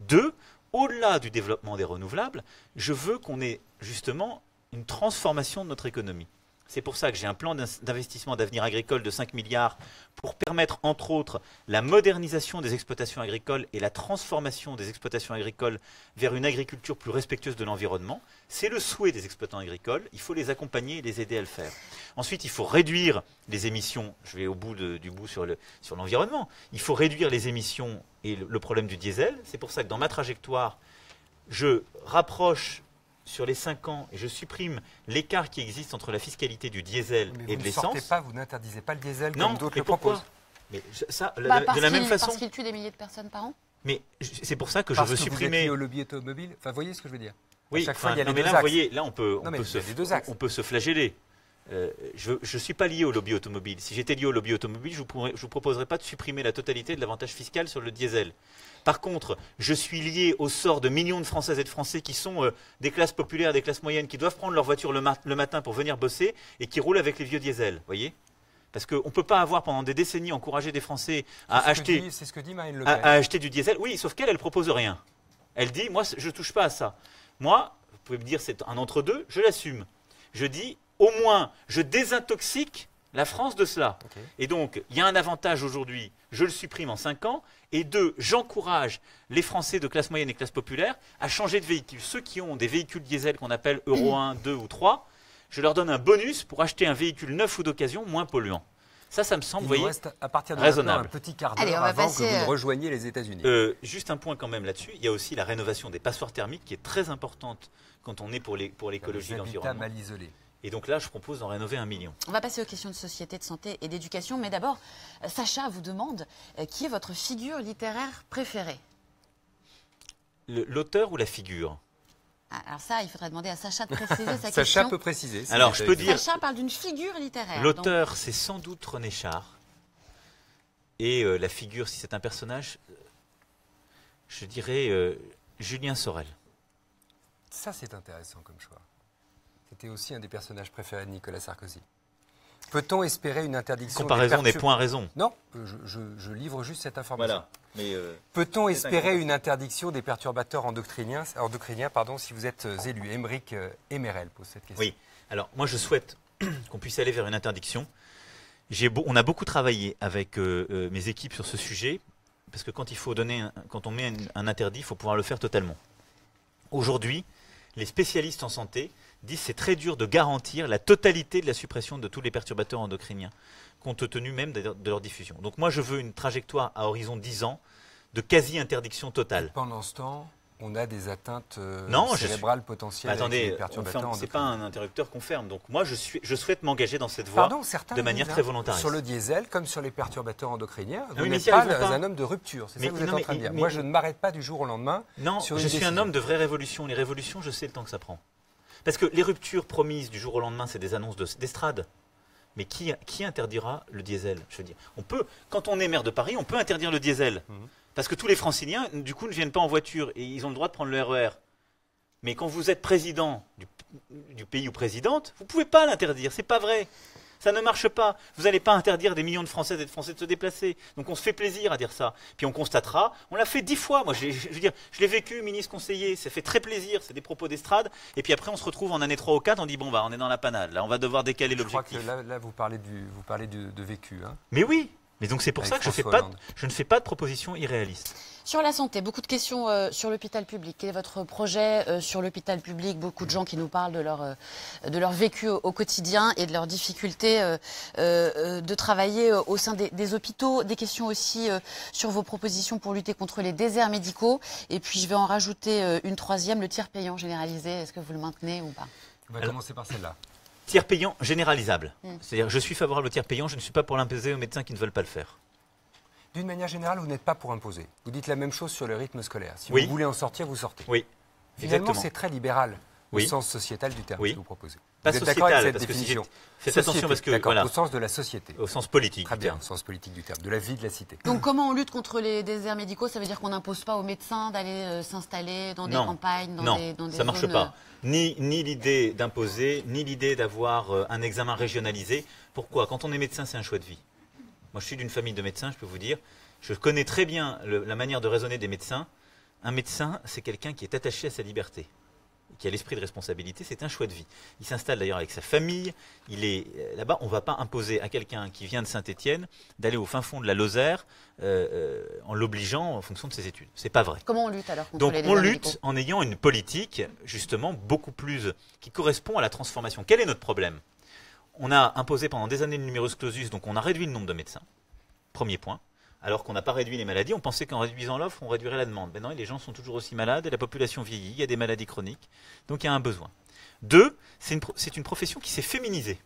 2, au-delà du développement des renouvelables, je veux qu'on ait justement une transformation de notre économie. C'est pour ça que j'ai un plan d'investissement d'avenir agricole de 5 milliards pour permettre, entre autres, la modernisation des exploitations agricoles et la transformation des exploitations agricoles vers une agriculture plus respectueuse de l'environnement. C'est le souhait des exploitants agricoles. Il faut les accompagner et les aider à le faire. Ensuite, il faut réduire les émissions. Je vais au bout du bout sur l'environnement. Il faut réduire les émissions et le problème du diesel. C'est pour ça que dans ma trajectoire, je rapproche sur les 5 ans, et je supprime l'écart qui existe entre la fiscalité du diesel et de l'essence. Vous n'interdisez pas le diesel non, comme d'autres le pourquoi proposent. Mais ça, de la même façon. Parce qu'il tue des milliers de personnes par an. Mais c'est pour ça que parce je veux que supprimer. Vous êtes lié au lobby automobile. Enfin, vous voyez ce que je veux dire. Oui, à chaque fois, il y a les mais deux là, axes. vous voyez, là, on peut se flageller. Je ne suis pas lié au lobby automobile. Si j'étais lié au lobby automobile, je ne vous proposerais pas de supprimer la totalité de l'avantage fiscal sur le diesel. Par contre, je suis lié au sort de millions de Françaises et de Français qui sont des classes populaires, des classes moyennes, qui doivent prendre leur voiture le matin pour venir bosser et qui roulent avec les vieux diesels. Voyez ? Parce qu'on ne peut pas avoir pendant des décennies encouragé des Français à acheter, c'est ce que dit Marine Le Pen. à acheter du diesel. Oui, sauf qu'elle ne propose rien. Elle dit, moi, je ne touche pas à ça. Moi, vous pouvez me dire, c'est un entre-deux, je l'assume. Je dis, au moins, je désintoxique la France de cela. Okay. Et donc, il y a un avantage aujourd'hui, je le supprime en 5 ans. Et 2, j'encourage les Français de classe moyenne et classe populaire à changer de véhicule. Ceux qui ont des véhicules diesel qu'on appelle Euro 1, 2 ou 3, je leur donne un bonus pour acheter un véhicule neuf ou d'occasion moins polluant. Ça me semble, vous voyez, reste à partir de raisonnable. Un petit quart d'heure avant que vous ne rejoigniez les États-Unis. Juste un point quand même là-dessus, il y a aussi la rénovation des passoires thermiques qui est très importante quand on est pour l'écologie et l'environnement. Mal isolés. Et donc là, je propose d'en rénover 1 million. On va passer aux questions de société, de santé et d'éducation. Mais d'abord, Sacha vous demande qui est votre figure littéraire préférée? L'auteur ou la figure? Alors ça, il faudrait demander à Sacha de préciser sa question. Sacha peut préciser. Alors, je peux dire... Sacha parle d'une figure littéraire. L'auteur, c'est sans doute René Char. Et la figure, si c'est un personnage, je dirais Julien Sorel. Ça, c'est intéressant comme choix. C'était aussi un des personnages préférés de Nicolas Sarkozy. Peut-on espérer une interdiction Comparaison n'est point raison. Non, je livre juste cette information. Voilà. Peut-on espérer une interdiction des perturbateurs endocriniens si vous êtes élu? Émeric Emerel pose cette question. Oui. Alors, moi, je souhaite qu'on puisse aller vers une interdiction. On a beaucoup travaillé avec mes équipes sur ce sujet, parce que quand on met un interdit, il faut pouvoir le faire totalement. Aujourd'hui, les spécialistes en santé disent que c'est très dur de garantir la totalité de la suppression de tous les perturbateurs endocriniens, compte tenu même de leur diffusion. Donc moi, je veux une trajectoire à horizon 10 ans de quasi-interdiction totale. Et pendant ce temps, on a des atteintes cérébrales potentielles. Attendez, avec les perturbateurs endocriniens. C'est pas un interrupteur qu'on ferme. Donc moi, je souhaite m'engager dans cette voie de manière très volontariste. Sur le diesel, comme sur les perturbateurs endocriniens, vous oui, n'êtes pas un homme de rupture. C'est ça que vous êtes en train de dire. Moi, je ne m'arrête pas du jour au lendemain. Non, je suis un homme de vraie révolution. Les révolutions, je sais le temps que ça prend. Parce que les ruptures promises du jour au lendemain, c'est des annonces d'estrade. Mais qui interdira le diesel? Je veux dire, quand on est maire de Paris, on peut interdire le diesel. Parce que tous les franciliens, du coup, ne viennent pas en voiture et ils ont le droit de prendre le RER. Mais quand vous êtes président du pays ou présidente, vous ne pouvez pas l'interdire. C'est pas vrai. Ça ne marche pas. Vous n'allez pas interdire des millions de Françaises et de Français de se déplacer. Donc on se fait plaisir à dire ça. Puis on constatera, on l'a fait 10 fois. Moi, je veux dire, je l'ai vécu, ministre conseiller. Ça fait très plaisir. C'est des propos d'estrade. Et puis après, on se retrouve en année 3 ou 4. On dit, bon, on est dans la panade. Là, on va devoir décaler l'objectif. Je crois que là vous parlez de vécu. Hein. Mais oui. Mais donc c'est pour ça que je ne fais pas de proposition irréaliste. Sur la santé, beaucoup de questions sur l'hôpital public. Quel est votre projet sur l'hôpital public? Beaucoup de gens qui nous parlent de leur vécu au quotidien et de leurs difficultés de travailler au sein des hôpitaux. Des questions aussi sur vos propositions pour lutter contre les déserts médicaux. Et puis je vais en rajouter une troisième, le tiers payant généralisé. Est-ce que vous le maintenez ou pas? On va commencer par celle-là. Tiers payant généralisable. C'est-à-dire, je suis favorable au tiers payant, je ne suis pas pour l'imposer aux médecins qui ne veulent pas le faire. D'une manière générale, vous n'êtes pas pour imposer. Vous dites la même chose sur le rythme scolaire. Si Oui. vous voulez en sortir, vous sortez. Oui, Finalement, exactement. c'est très libéral, au Oui. sens sociétal du terme Oui. que vous proposez. Pas Vous êtes d'accord avec sociétal, cette parce que si définition? faites attention parce que, D'accord, voilà, au sens de la société. au sens politique. Très du bien, terme. au sens politique du terme, de la vie de la cité. Donc comment on lutte contre les déserts médicaux? Ça veut dire qu'on n'impose pas aux médecins d'aller s'installer dans des Non. campagnes, Non, dans des ça marche zones, pas. Ni l'idée d'imposer, ni l'idée d'avoir un examen régionalisé. Pourquoi? Quand on est médecin, c'est un choix de vie. Moi, je suis d'une famille de médecins, je peux vous dire. Je connais très bien la manière de raisonner des médecins. Un médecin, c'est quelqu'un qui est attaché à sa liberté, qui a l'esprit de responsabilité, c'est un choix de vie. Il s'installe d'ailleurs avec sa famille, il est là-bas, on ne va pas imposer à quelqu'un qui vient de Saint-Étienne d'aller au fin fond de la Lozère en l'obligeant en fonction de ses études. C'est pas vrai. Comment on lutte alors contre Donc les on déserts lutte médicaux? en ayant une politique justement beaucoup plus qui correspond à la transformation. Quel est notre problème? On a imposé pendant des années le numerus clausus, donc on a réduit le nombre de médecins. Premier point. Alors qu'on n'a pas réduit les maladies, on pensait qu'en réduisant l'offre, on réduirait la demande. Mais non, les gens sont toujours aussi malades et la population vieillit, il y a des maladies chroniques, donc il y a un besoin. Deux, c'est une profession qui s'est féminisée.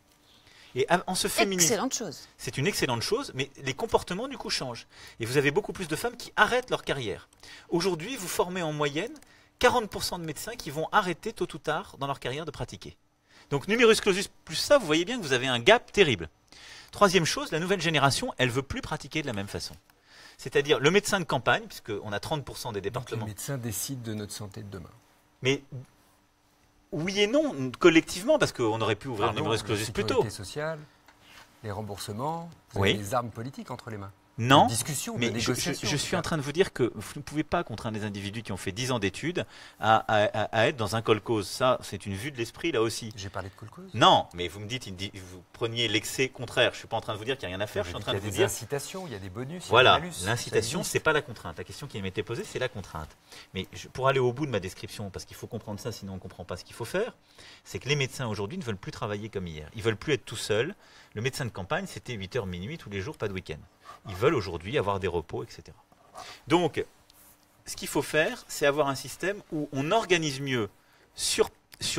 Et en se féminisant, Excellente chose. c'est une excellente chose, mais les comportements du coup changent. Et vous avez beaucoup plus de femmes qui arrêtent leur carrière. Aujourd'hui, vous formez en moyenne 40% de médecins qui vont arrêter tôt ou tard dans leur carrière de pratiquer. Donc numerus clausus plus ça, vous voyez bien que vous avez un gap terrible. Troisième chose, la nouvelle génération, elle veut plus pratiquer de la même façon. C'est-à-dire le médecin de campagne, puisqu'on a 30% des Donc les départements. médecins décident de notre santé de demain. Mais oui et non, collectivement, parce qu'on aurait pu ouvrir le numerus clausus plus La tôt. sécurité sociale, les remboursements, vous Oui. avez des armes politiques entre les mains. Non, De discussion, de mais négociation. je suis en train de vous dire que vous ne pouvez pas contraindre des individus qui ont fait 10 ans d'études à être dans un kolkhoz. Ça, c'est une vue de l'esprit là aussi. J'ai parlé de kolkhoz. Non, mais vous me dites, vous preniez l'excès contraire. Je ne suis pas en train de vous dire qu'il n'y a rien à faire. Je suis en train de Il y vous a des dire. incitations, il y a des bonus, il y a Voilà, des malus. l'incitation, Ça c'est pas la contrainte. La question qui m'était posée, c'est la contrainte. Mais pour aller au bout de ma description, parce qu'il faut comprendre ça, sinon on ne comprend pas ce qu'il faut faire, c'est que les médecins aujourd'hui ne veulent plus travailler comme hier. Ils veulent plus être tout seuls. Le médecin de campagne, c'était 8h minuit tous les jours, pas de week-end. Ils veulent aujourd'hui avoir des repos, etc. Donc, ce qu'il faut faire, c'est avoir un système où on organise mieux sur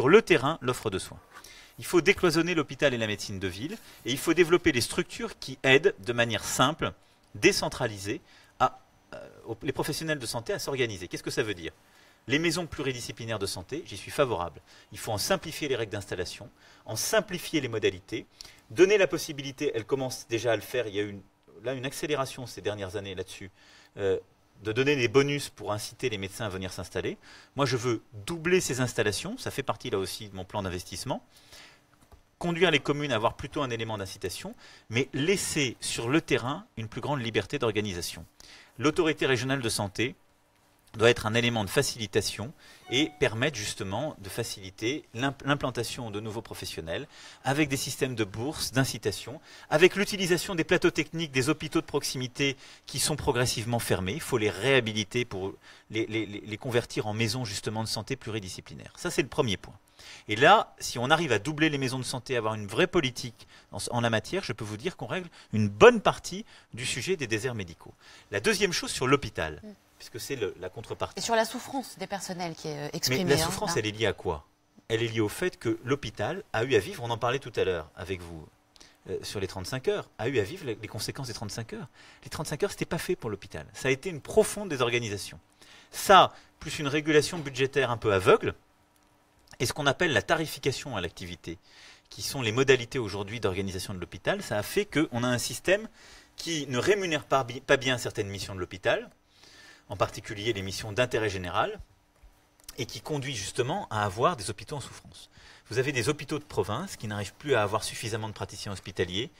le terrain l'offre de soins. Il faut décloisonner l'hôpital et la médecine de ville, et il faut développer les structures qui aident de manière simple, décentralisée, les professionnels de santé à s'organiser. Qu'est-ce que ça veut dire? Les maisons pluridisciplinaires de santé, j'y suis favorable. Il faut en simplifier les règles d'installation, en simplifier les modalités, donner la possibilité, elle commence déjà à le faire, il y a une accélération ces dernières années là-dessus, de donner des bonus pour inciter les médecins à venir s'installer. Moi, je veux doubler ces installations, ça fait partie là aussi de mon plan d'investissement, conduire les communes à avoir plutôt un élément d'incitation, mais laisser sur le terrain une plus grande liberté d'organisation. L'autorité régionale de santé doit être un élément de facilitation et permettre justement de faciliter l'implantation de nouveaux professionnels avec des systèmes de bourse, d'incitation, avec l'utilisation des plateaux techniques des hôpitaux de proximité qui sont progressivement fermés. Il faut les réhabiliter pour les convertir en maisons justement de santé pluridisciplinaires. Ça, c'est le premier point. Et là, si on arrive à doubler les maisons de santé, avoir une vraie politique en la matière, je peux vous dire qu'on règle une bonne partie du sujet des déserts médicaux. La deuxième chose sur l'hôpital, puisque c'est la contrepartie. Et sur la souffrance des personnels qui est exprimée. Mais la souffrance, là. elle est liée à quoi? Elle est liée au fait que l'hôpital a eu à vivre, on en parlait tout à l'heure avec vous, sur les 35 heures, a eu à vivre les conséquences des 35 heures. Les 35 heures, ce n'était pas fait pour l'hôpital. Ça a été une profonde désorganisation. Ça, plus une régulation budgétaire un peu aveugle, et ce qu'on appelle la tarification à l'activité, qui sont les modalités aujourd'hui d'organisation de l'hôpital, ça a fait qu'on a un système qui ne rémunère pas bien certaines missions de l'hôpital, en particulier les missions d'intérêt général, et qui conduit justement à avoir des hôpitaux en souffrance. Vous avez des hôpitaux de province qui n'arrivent plus à avoir suffisamment de praticiens hospitaliers,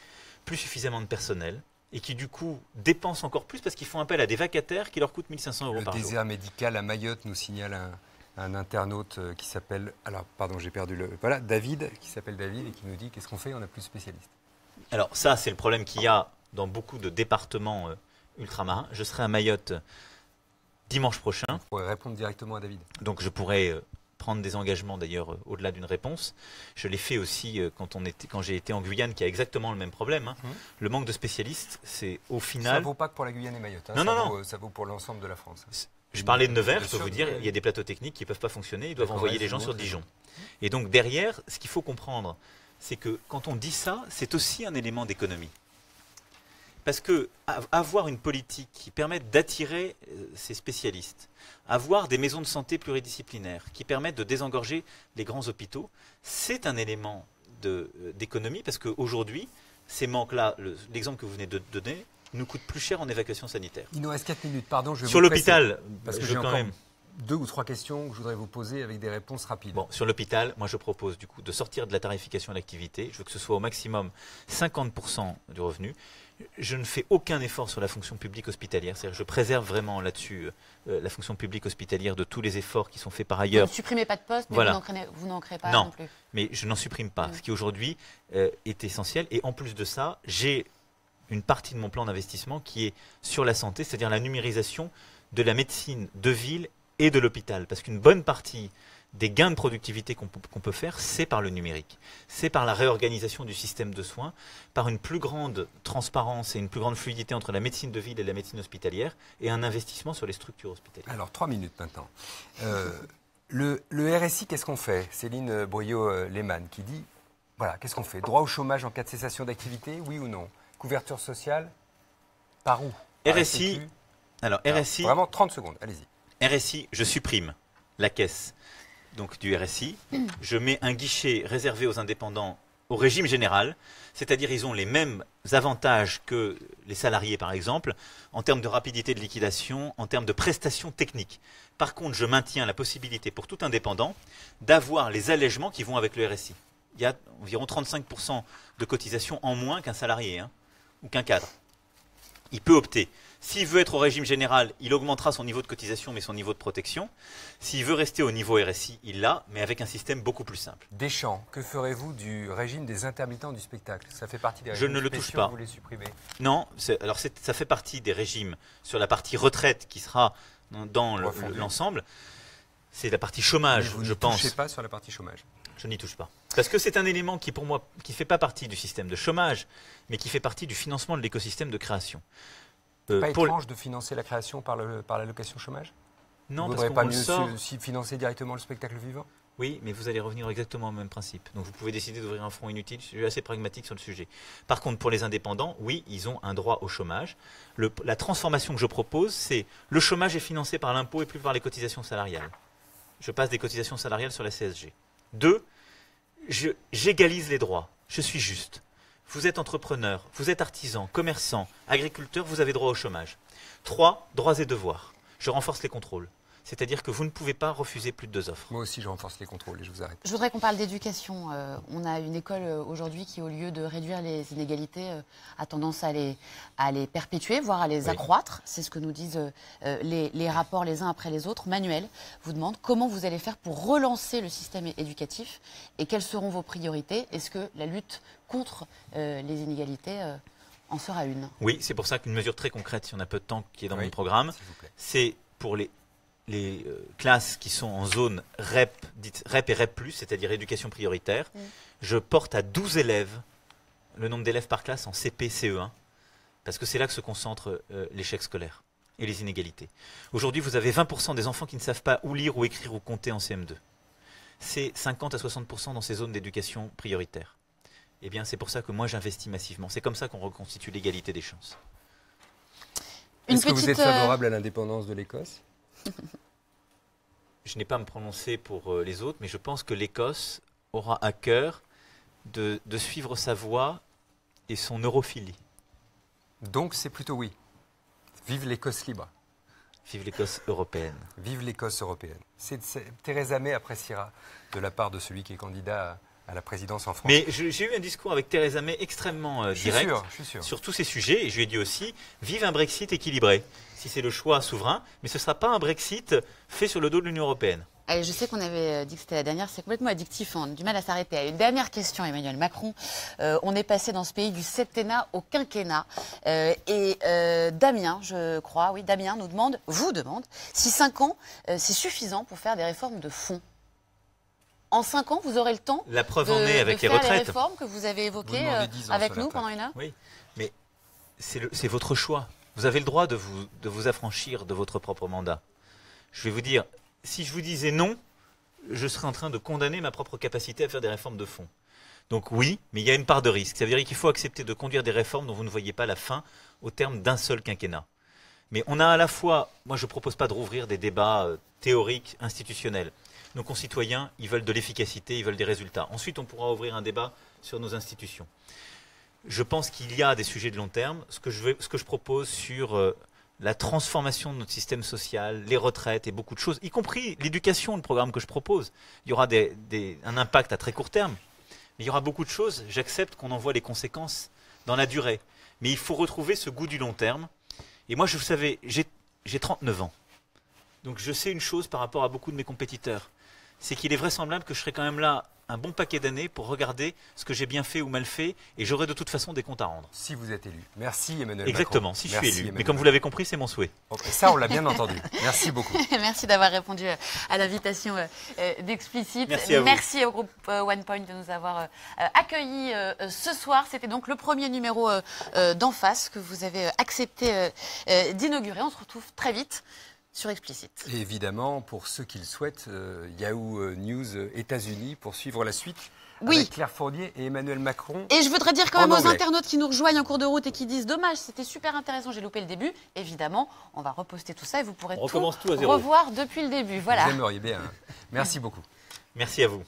plus suffisamment de personnel, et qui du coup dépensent encore plus parce qu'ils font appel à des vacataires qui leur coûtent 1 500 euros par Le jour. désert médical à Mayotte nous signale un internaute qui s'appelle, alors pardon, j'ai perdu le, voilà, David, qui s'appelle David et qui nous dit qu'est-ce qu'on fait, on n'a plus de spécialistes. Alors ça, c'est le problème qu'il y a dans beaucoup de départements ultramarins. Je serai à Mayotte dimanche prochain, Vous pourrez répondre directement à David. donc je pourrai prendre des engagements d'ailleurs au-delà d'une réponse. Je l'ai fait aussi quand j'ai été en Guyane, qui a exactement le même problème. Hein. Le manque de spécialistes, c'est au Ça final... ne vaut pas que pour la Guyane et Mayotte, hein, Non, ça non, vaut, ça vaut pour l'ensemble de la France. Je parlais de Nevers, Bien je peux sûr, vous dire, mais- il y a des plateaux techniques qui ne peuvent pas fonctionner, ils doivent D'accord, envoyer ouais, les je gens vous sur montre. Dijon. Et donc derrière, ce qu'il faut comprendre, c'est que quand on dit ça, c'est aussi un élément d'économie. Parce que avoir une politique qui permette d'attirer ces spécialistes, avoir des maisons de santé pluridisciplinaires qui permettent de désengorger les grands hôpitaux, c'est un élément d'économie parce qu'aujourd'hui, ces manques-là, l'exemple que vous venez de donner, nous coûtent plus cher en évacuation sanitaire. Il nous reste 4 minutes, pardon. Je vais Sur vous l'hôpital, presser, parce que je j'ai veux quand encore même. 2 ou 3 questions que je voudrais vous poser avec des réponses rapides. Bon, sur l'hôpital, moi je propose du coup de sortir de la tarification à l'activité. Je veux que ce soit au maximum 50% du revenu. Je ne fais aucun effort sur la fonction publique hospitalière. C'est-à-dire je préserve vraiment là-dessus la fonction publique hospitalière de tous les efforts qui sont faits par Vous ailleurs. ne supprimez pas de poste, mais Voilà. vous n'en créez pas Non. non plus. Mais je n'en supprime pas, ce qui aujourd'hui est essentiel. Et en plus de ça, j'ai une partie de mon plan d'investissement qui est sur la santé, c'est-à-dire la numérisation de la médecine de ville et de l'hôpital. Parce qu'une bonne partie des gains de productivité qu'on peut faire, c'est par le numérique. C'est par la réorganisation du système de soins, par une plus grande transparence et une plus grande fluidité entre la médecine de ville et la médecine hospitalière, et un investissement sur les structures hospitalières. Alors, 3 minutes maintenant. Le RSI, qu'est-ce qu'on fait? Céline Boyot-Lehmann qui dit, voilà, qu'est-ce qu'on fait? Droit au chômage en cas de cessation d'activité, oui ou non? Couverture sociale, par où? Par la RSI, Sécu? alors Alors, RSI, vraiment 30 secondes, allez-y. RSI, je supprime la caisse donc du RSI. Je mets un guichet réservé aux indépendants au régime général, c'est-à-dire ils ont les mêmes avantages que les salariés par exemple, en termes de rapidité de liquidation, en termes de prestations techniques. Par contre, je maintiens la possibilité pour tout indépendant d'avoir les allègements qui vont avec le RSI. Il y a environ 35% de cotisation en moins qu'un salarié ou qu'un cadre. Il peut opter. S'il veut être au régime général, il augmentera son niveau de cotisation, mais son niveau de protection. S'il veut rester au niveau RSI, il l'a, mais avec un système beaucoup plus simple. Deschamps, que ferez-vous du régime des intermittents du spectacle? Ça fait partie des Je régimes ne le touche spéciaux, pas. vous les supprimez? Non, ça fait partie des régimes sur la partie retraite qui sera dans Refondu. l'ensemble. C'est la partie Mais chômage, vous je ne pense. touchez pas sur la partie chômage. Je n'y touche pas. Parce que c'est un élément qui, pour moi, qui ne fait pas partie du système de chômage, mais qui fait partie du financement de l'écosystème de création. Pas Pour- étrange de financer la création par l'allocation chômage? Non, Vous ne parce voudrez pas qu'on le mieux sort. financer directement le spectacle vivant? Oui, mais vous allez revenir exactement au même principe. Donc vous pouvez décider d'ouvrir un fonds inutile. Je suis assez pragmatique sur le sujet. Par contre, pour les indépendants, oui, ils ont un droit au chômage. La transformation que je propose, c'est le chômage est financé par l'impôt et plus par les cotisations salariales. Je passe des cotisations salariales sur la CSG. 2, j'égalise les droits. Je suis juste. Vous êtes entrepreneur, vous êtes artisan, commerçant, agriculteur, vous avez droit au chômage. 3, droits et devoirs. Je renforce les contrôles. C'est-à-dire que vous ne pouvez pas refuser plus de 2 offres. Moi aussi, je renforce les contrôles et je vous arrête. Je voudrais qu'on parle d'éducation. On a une école aujourd'hui qui, au lieu de réduire les inégalités, a tendance à les perpétuer, voire à les accroître. C'est ce que nous disent les rapports les uns après les autres. Manuel vous demande comment vous allez faire pour relancer le système éducatif et quelles seront vos priorités. Est-ce que la lutte contre les inégalités en sera une? Oui, c'est pour ça qu'une mesure très concrète, si on a peu de temps, qui est dans Oui, mon programme, s'il vous plaît. c'est pour les classes qui sont en zone REP, dites REP et REP+, c'est-à-dire éducation prioritaire. Je porte à 12 élèves le nombre d'élèves par classe en CP, CE1, parce que c'est là que se concentre l'échec scolaire et les inégalités. Aujourd'hui, vous avez 20% des enfants qui ne savent pas ou lire ou écrire ou compter en CM2. C'est 50 à 60% dans ces zones d'éducation prioritaire. Eh bien, c'est pour ça que moi, j'investis massivement. C'est comme ça qu'on reconstitue l'égalité des chances. Est-ce que vous êtes favorable à l'indépendance de l'Écosse? Je n'ai pas à me prononcer pour les autres, mais je pense que l'Écosse aura à cœur de suivre sa voie et son europhilie. Donc, c'est plutôt oui. Vive l'Écosse libre. Vive l'Écosse européenne. Vive l'Écosse européenne. Theresa May appréciera de la part de celui qui est candidat à la présidence en France. Mais j'ai eu un discours avec Theresa May extrêmement direct je suis sûr. sur tous ces sujets, et je lui ai dit aussi, vive un Brexit équilibré, si c'est le choix souverain, mais ce ne sera pas un Brexit fait sur le dos de l'Union européenne. Allez, je sais qu'on avait dit que c'était la dernière, c'est complètement addictif, on a du mal à s'arrêter. Allez, une dernière question, Emmanuel Macron. On est passé dans ce pays du septennat au quinquennat. Damien, je crois, oui, Damien vous demande si 5 ans, c'est suffisant pour faire des réformes de fond. En 5 ans, vous aurez le temps La preuve en est avec de les faire retraites. les réformes que vous avez évoquées Vous demandez 10 ans avec sur la nous retraite. pendant une heure. Oui, mais c'est votre choix. Vous avez le droit de vous affranchir de votre propre mandat. Je vais vous dire, si je vous disais non, je serais en train de condamner ma propre capacité à faire des réformes de fond. Donc oui, mais il y a une part de risque. Ça veut dire qu'il faut accepter de conduire des réformes dont vous ne voyez pas la fin au terme d'un seul quinquennat. Mais on a à la fois, moi je ne propose pas de rouvrir des débats théoriques, institutionnels. Nos concitoyens, ils veulent de l'efficacité, ils veulent des résultats. Ensuite, on pourra ouvrir un débat sur nos institutions. Je pense qu'il y a des sujets de long terme. Ce que je propose sur la transformation de notre système social, les retraites et beaucoup de choses, y compris l'éducation, le programme que je propose. Il y aura un impact à très court terme. Mais il y aura beaucoup de choses. J'accepte qu'on en voit les conséquences dans la durée. Mais il faut retrouver ce goût du long terme. Et moi, vous savez, j'ai 39 ans. Donc je sais une chose par rapport à beaucoup de mes compétiteurs. C'est qu'il est vraisemblable que je serai quand même là un bon paquet d'années pour regarder ce que j'ai bien fait ou mal fait. Et j'aurai de toute façon des comptes à rendre. Si vous êtes élu. Merci Emmanuel Exactement, Macron. si je Merci, suis élu. Emmanuel. Mais comme vous l'avez compris, c'est mon souhait. Ok, ça, on l'a bien entendu. Merci beaucoup. Merci d'avoir répondu à l'invitation d'Explicit. Merci à vous. Merci au groupe OnePoint de nous avoir accueillis ce soir. C'était donc le premier numéro d'En Face que vous avez accepté d'inaugurer. On se retrouve très vite sur Explicit. Et évidemment, pour ceux qui le souhaitent, Yahoo News États-Unis pour suivre la suite Oui. avec Claire Fournier et Emmanuel Macron. Et je voudrais dire quand En même aux anglais. internautes qui nous rejoignent en cours de route et qui disent dommage, c'était super intéressant, j'ai loupé le début. Évidemment, on va reposter tout ça et vous pourrez On recommence tout à zéro. revoir depuis le début. Voilà. Vous aimeriez bien. Merci beaucoup. Merci à vous.